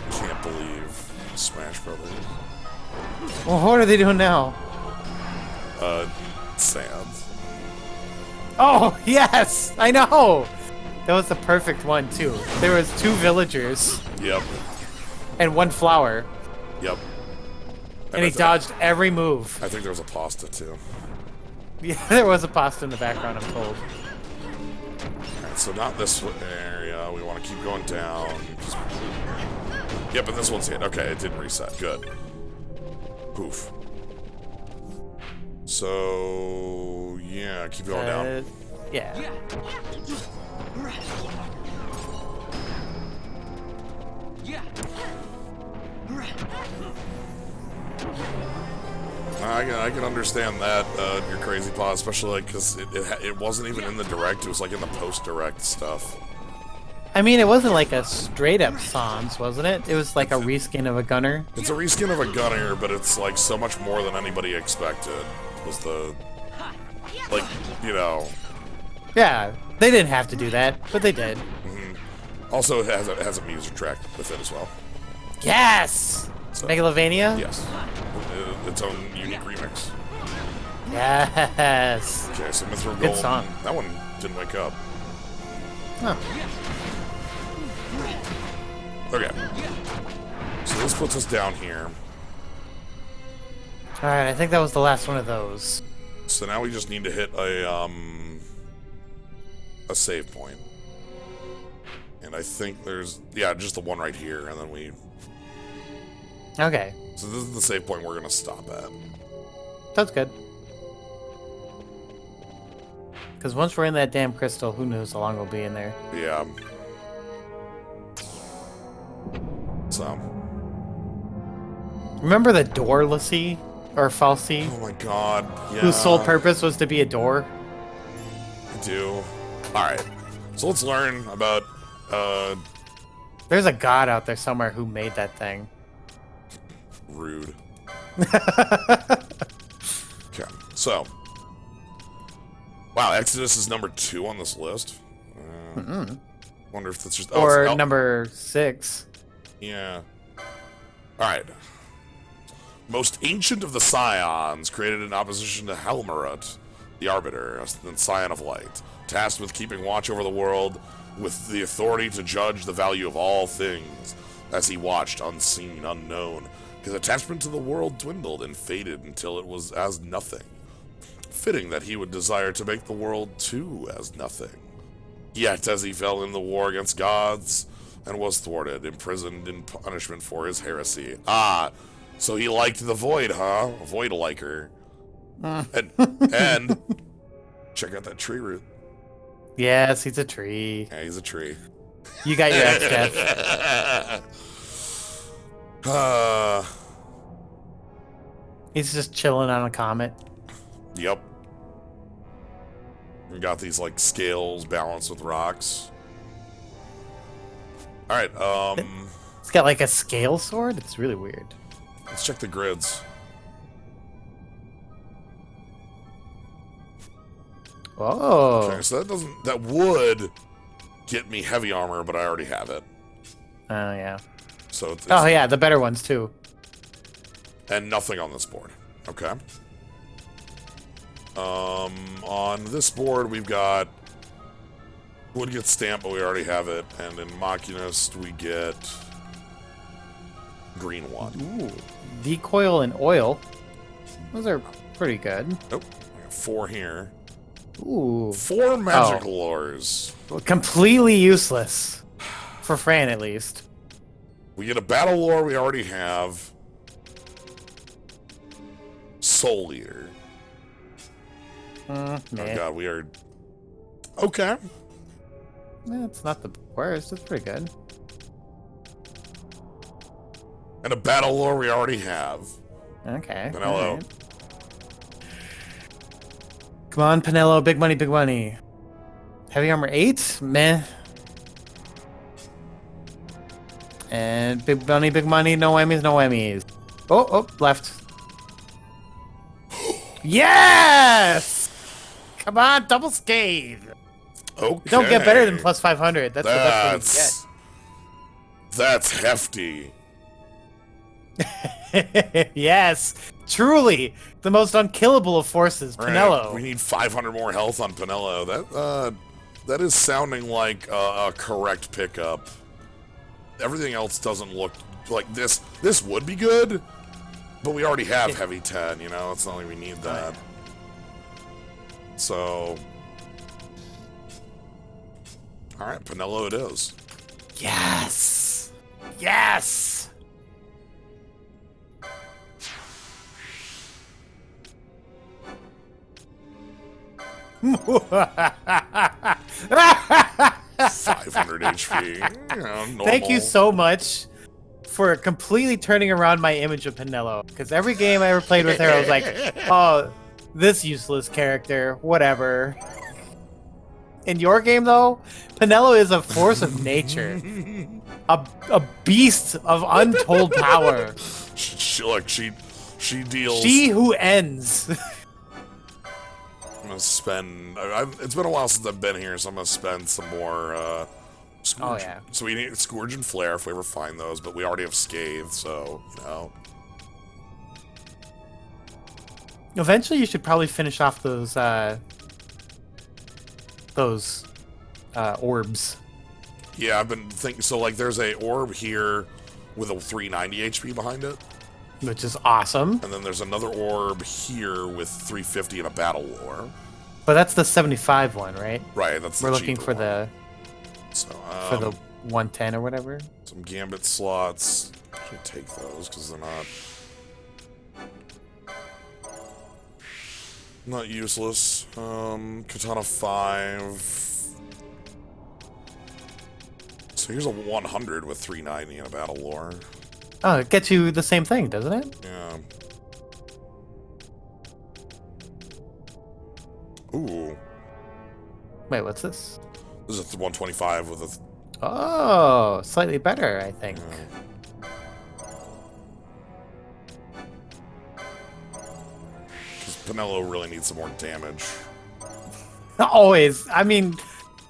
Can't believe Smash Brothers. Well, what are they doing now? Sands. Oh, yes! I know! That was the perfect one, too. There was 2 villagers Yep. and 1 flower, Yep. and he dodged every move. I think there was a pasta too. Yeah, there was a pasta in the background, I'm told. Alright, so not this area. We want to keep going down. Yep, but this one's hit. Okay, it didn't reset. Good. Poof. So, yeah, keep going down. Yeah. I can understand that, your crazy paw, especially because it wasn't even in the direct. It was like in the post-direct stuff. I mean, it wasn't like a straight-up Sans, wasn't it? It was like a reskin of a gunner. It's a reskin of a gunner, but it's like so much more than anybody expected. Was the like, you know. Yeah, they didn't have to do that, but they did. Also, it has a music track with it as well. Yes! So, Megalovania? yes. Its own unique remix. Yes! Okay, so Mithril Good Golem. song. That one didn't wake up. Huh. Okay. So this puts us down here. Alright, I think that was the last one of those. So now we just need to hit a save point. And I think there's, yeah, just the one right here, and then we... Okay. So this is the save point we're going to stop at. That's good. Because once we're in that damn crystal, who knows how long we'll be in there. Yeah. So. Remember the door, Lassie? Or Falsey? Oh my god, yeah. Whose sole purpose was to be a door? I do. Alright. So let's learn about, There's a god out there somewhere who made that thing. rude. Okay, so. Wow, Exodus is number 2 on this list. Wonder if that's just... Oh, Or it's number 6. Yeah. Alright. Most ancient of the Scions, created in opposition to Helmarut, the Arbiter, the Scion of Light, tasked with keeping watch over the world, with the authority to judge the value of all things, as he watched, unseen, unknown. His attachment to the world dwindled and faded until it was as nothing. Fitting that he would desire to make the world too as nothing. Yet, as he fell in the war against gods, and was thwarted, imprisoned in punishment for his heresy. Ah, so he liked the Void, huh? A Void-liker. And check out that tree root. Yes, he's a tree. Yeah, he's a tree. You got your X-Death. He's just chilling on a comet. Yep. We got these, like, scales balanced with rocks. Alright, It's got like a scale sword? It's really weird. let's check the grids. Oh. Okay, so that would get me heavy armor, but I already have it. Oh, yeah. So it's Oh, yeah, the better ones, too. and nothing on this board. Okay. On this board, we've got wood gets stamped, but we already have it, and in Machinist, we get green one. Ooh. Decoil and oil. Those are pretty good. Nope. We got 4 here. Ooh. 4 magical lures. Completely useless. For Fran, at least. We get a battle lore we already have. Soul Eater. Oh god, we are... Okay. It's not the worst. It's pretty good. And a battle lore we already have. Okay. Pinello. Right. Come on, Pinello. Big money, big money. Heavy armor 8? Meh. And big money, no whammies, no whammies. Oh, left. Yes! Come on, double scathe. Okay. You don't get better than plus 500. That's the best thing That's hefty. you get. Yes, truly the most unkillable of forces, Pinello. Right, we need 500 more health on Pinello. That is sounding like a correct pickup. Everything else doesn't look like this. This would be good, but we already have heavy 10. You know, it's not like we need that. So, all right, Pinello it is. Yes. Yes. $500 HP. You know, normal. Thank you so much for completely turning around my image of Pinello. Because every game I ever played with her, I was like, oh, this useless character, whatever. In your game, though, Pinello is a force of nature. A beast of untold power. She deals. She who ends. I'm gonna spend. It's been a while since I've been here, so I'm gonna spend some more. Scourge. Oh, yeah. So we need Scourge and Flare if we ever find those, but we already have Scathe, so you know. Eventually, you should probably finish off those orbs. Yeah, I've been thinking. So like, there's a orb here with a 390 HP behind it, Which is awesome. and then there's another orb here with 350 and a battle lore. But that's the 75 one, right? Right, that's We're the looking cheaper for one. for the 110 or whatever. Some Gambit slots. Should take those because they're not. Not useless. Katana 5. So here's a 100 with 390 in a battle lore. Oh, it gets you the same thing, doesn't it? Yeah. Ooh. Wait, what's this? This is a 125 with a... Oh, slightly better, I think. Because Pinello really needs some more damage. Always. I mean,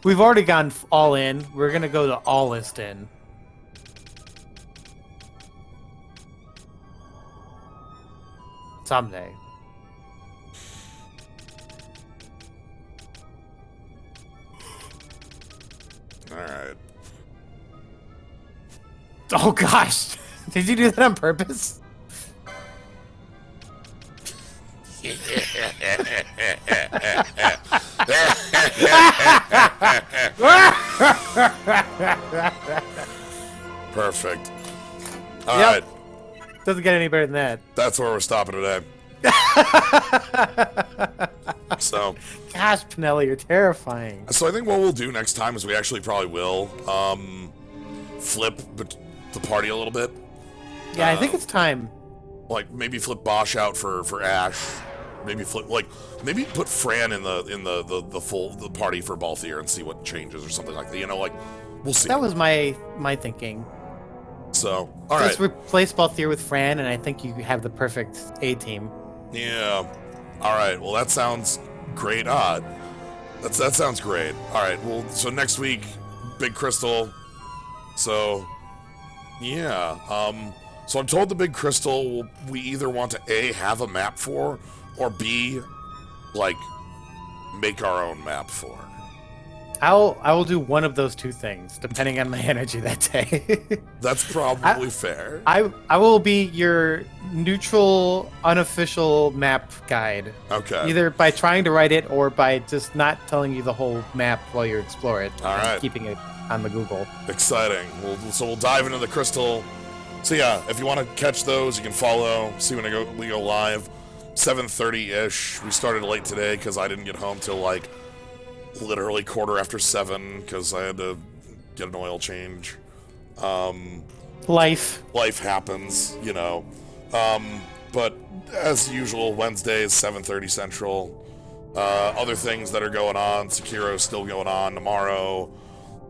we've already gone all in. We're gonna go the allest in. Someday. Alright. Oh gosh. Did you do that on purpose? Perfect. Alright. Doesn't get any better than that. That's where we're stopping today. So, gosh, Pinelli, you're terrifying. So I think what we'll do next time is we actually probably will flip the party a little bit. Yeah, I think it's time. Like maybe flip Bosch out for Ash. Maybe maybe put Fran in the party for Balthier and see what changes or something like that. You know, like we'll see. That was my thinking. So all right, just replace Balthier with Fran, and I think you have the perfect A team. Yeah. All right. Well, that sounds great. That sounds great. All right. Well, so next week, Big Crystal. So, yeah. So I'm told the Big Crystal we either want to A, have a map for, or B, like, make our own map for. I will do one of those two things, depending on my energy that day. That's probably fair. I will be your neutral, unofficial map guide. Okay. Either by trying to write it or by just not telling you the whole map while you explore it. All right. Keeping it on the Google. Exciting. So we'll dive into the Crystal. So yeah, if you want to catch those, you can follow. See when we go live. 7:30-ish. We started late today because I didn't get home till like literally 7:15 because I had to get an oil change. Life happens, you know. But as usual, Wednesdays 7:30 Central. Other things that are going on. Sekiro's still going on tomorrow,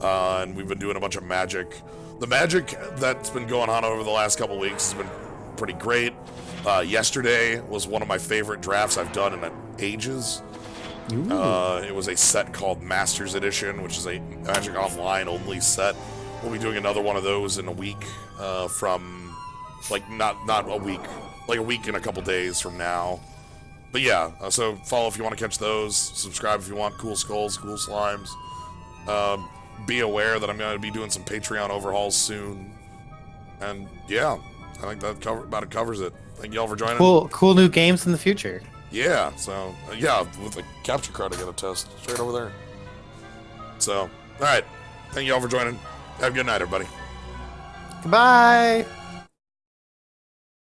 and we've been doing a bunch of magic. The magic that's been going on over the last couple weeks has been pretty great. Yesterday was one of my favorite drafts I've done in ages. It was a set called Masters Edition, which is a Magic Online only set. We'll be doing another one of those in a week from, like, not a week, like a week and a couple days from now. But yeah, so follow if you want to catch those. Subscribe if you want cool skulls, cool slimes. Be aware that I'm going to be doing some Patreon overhauls soon. And yeah, I think that about covers it. Thank y'all for joining. Cool new games in the future. Yeah, so, yeah, with the capture card I got to test straight over there. So, alright. Thank you all for joining. Have a good night, everybody. Goodbye.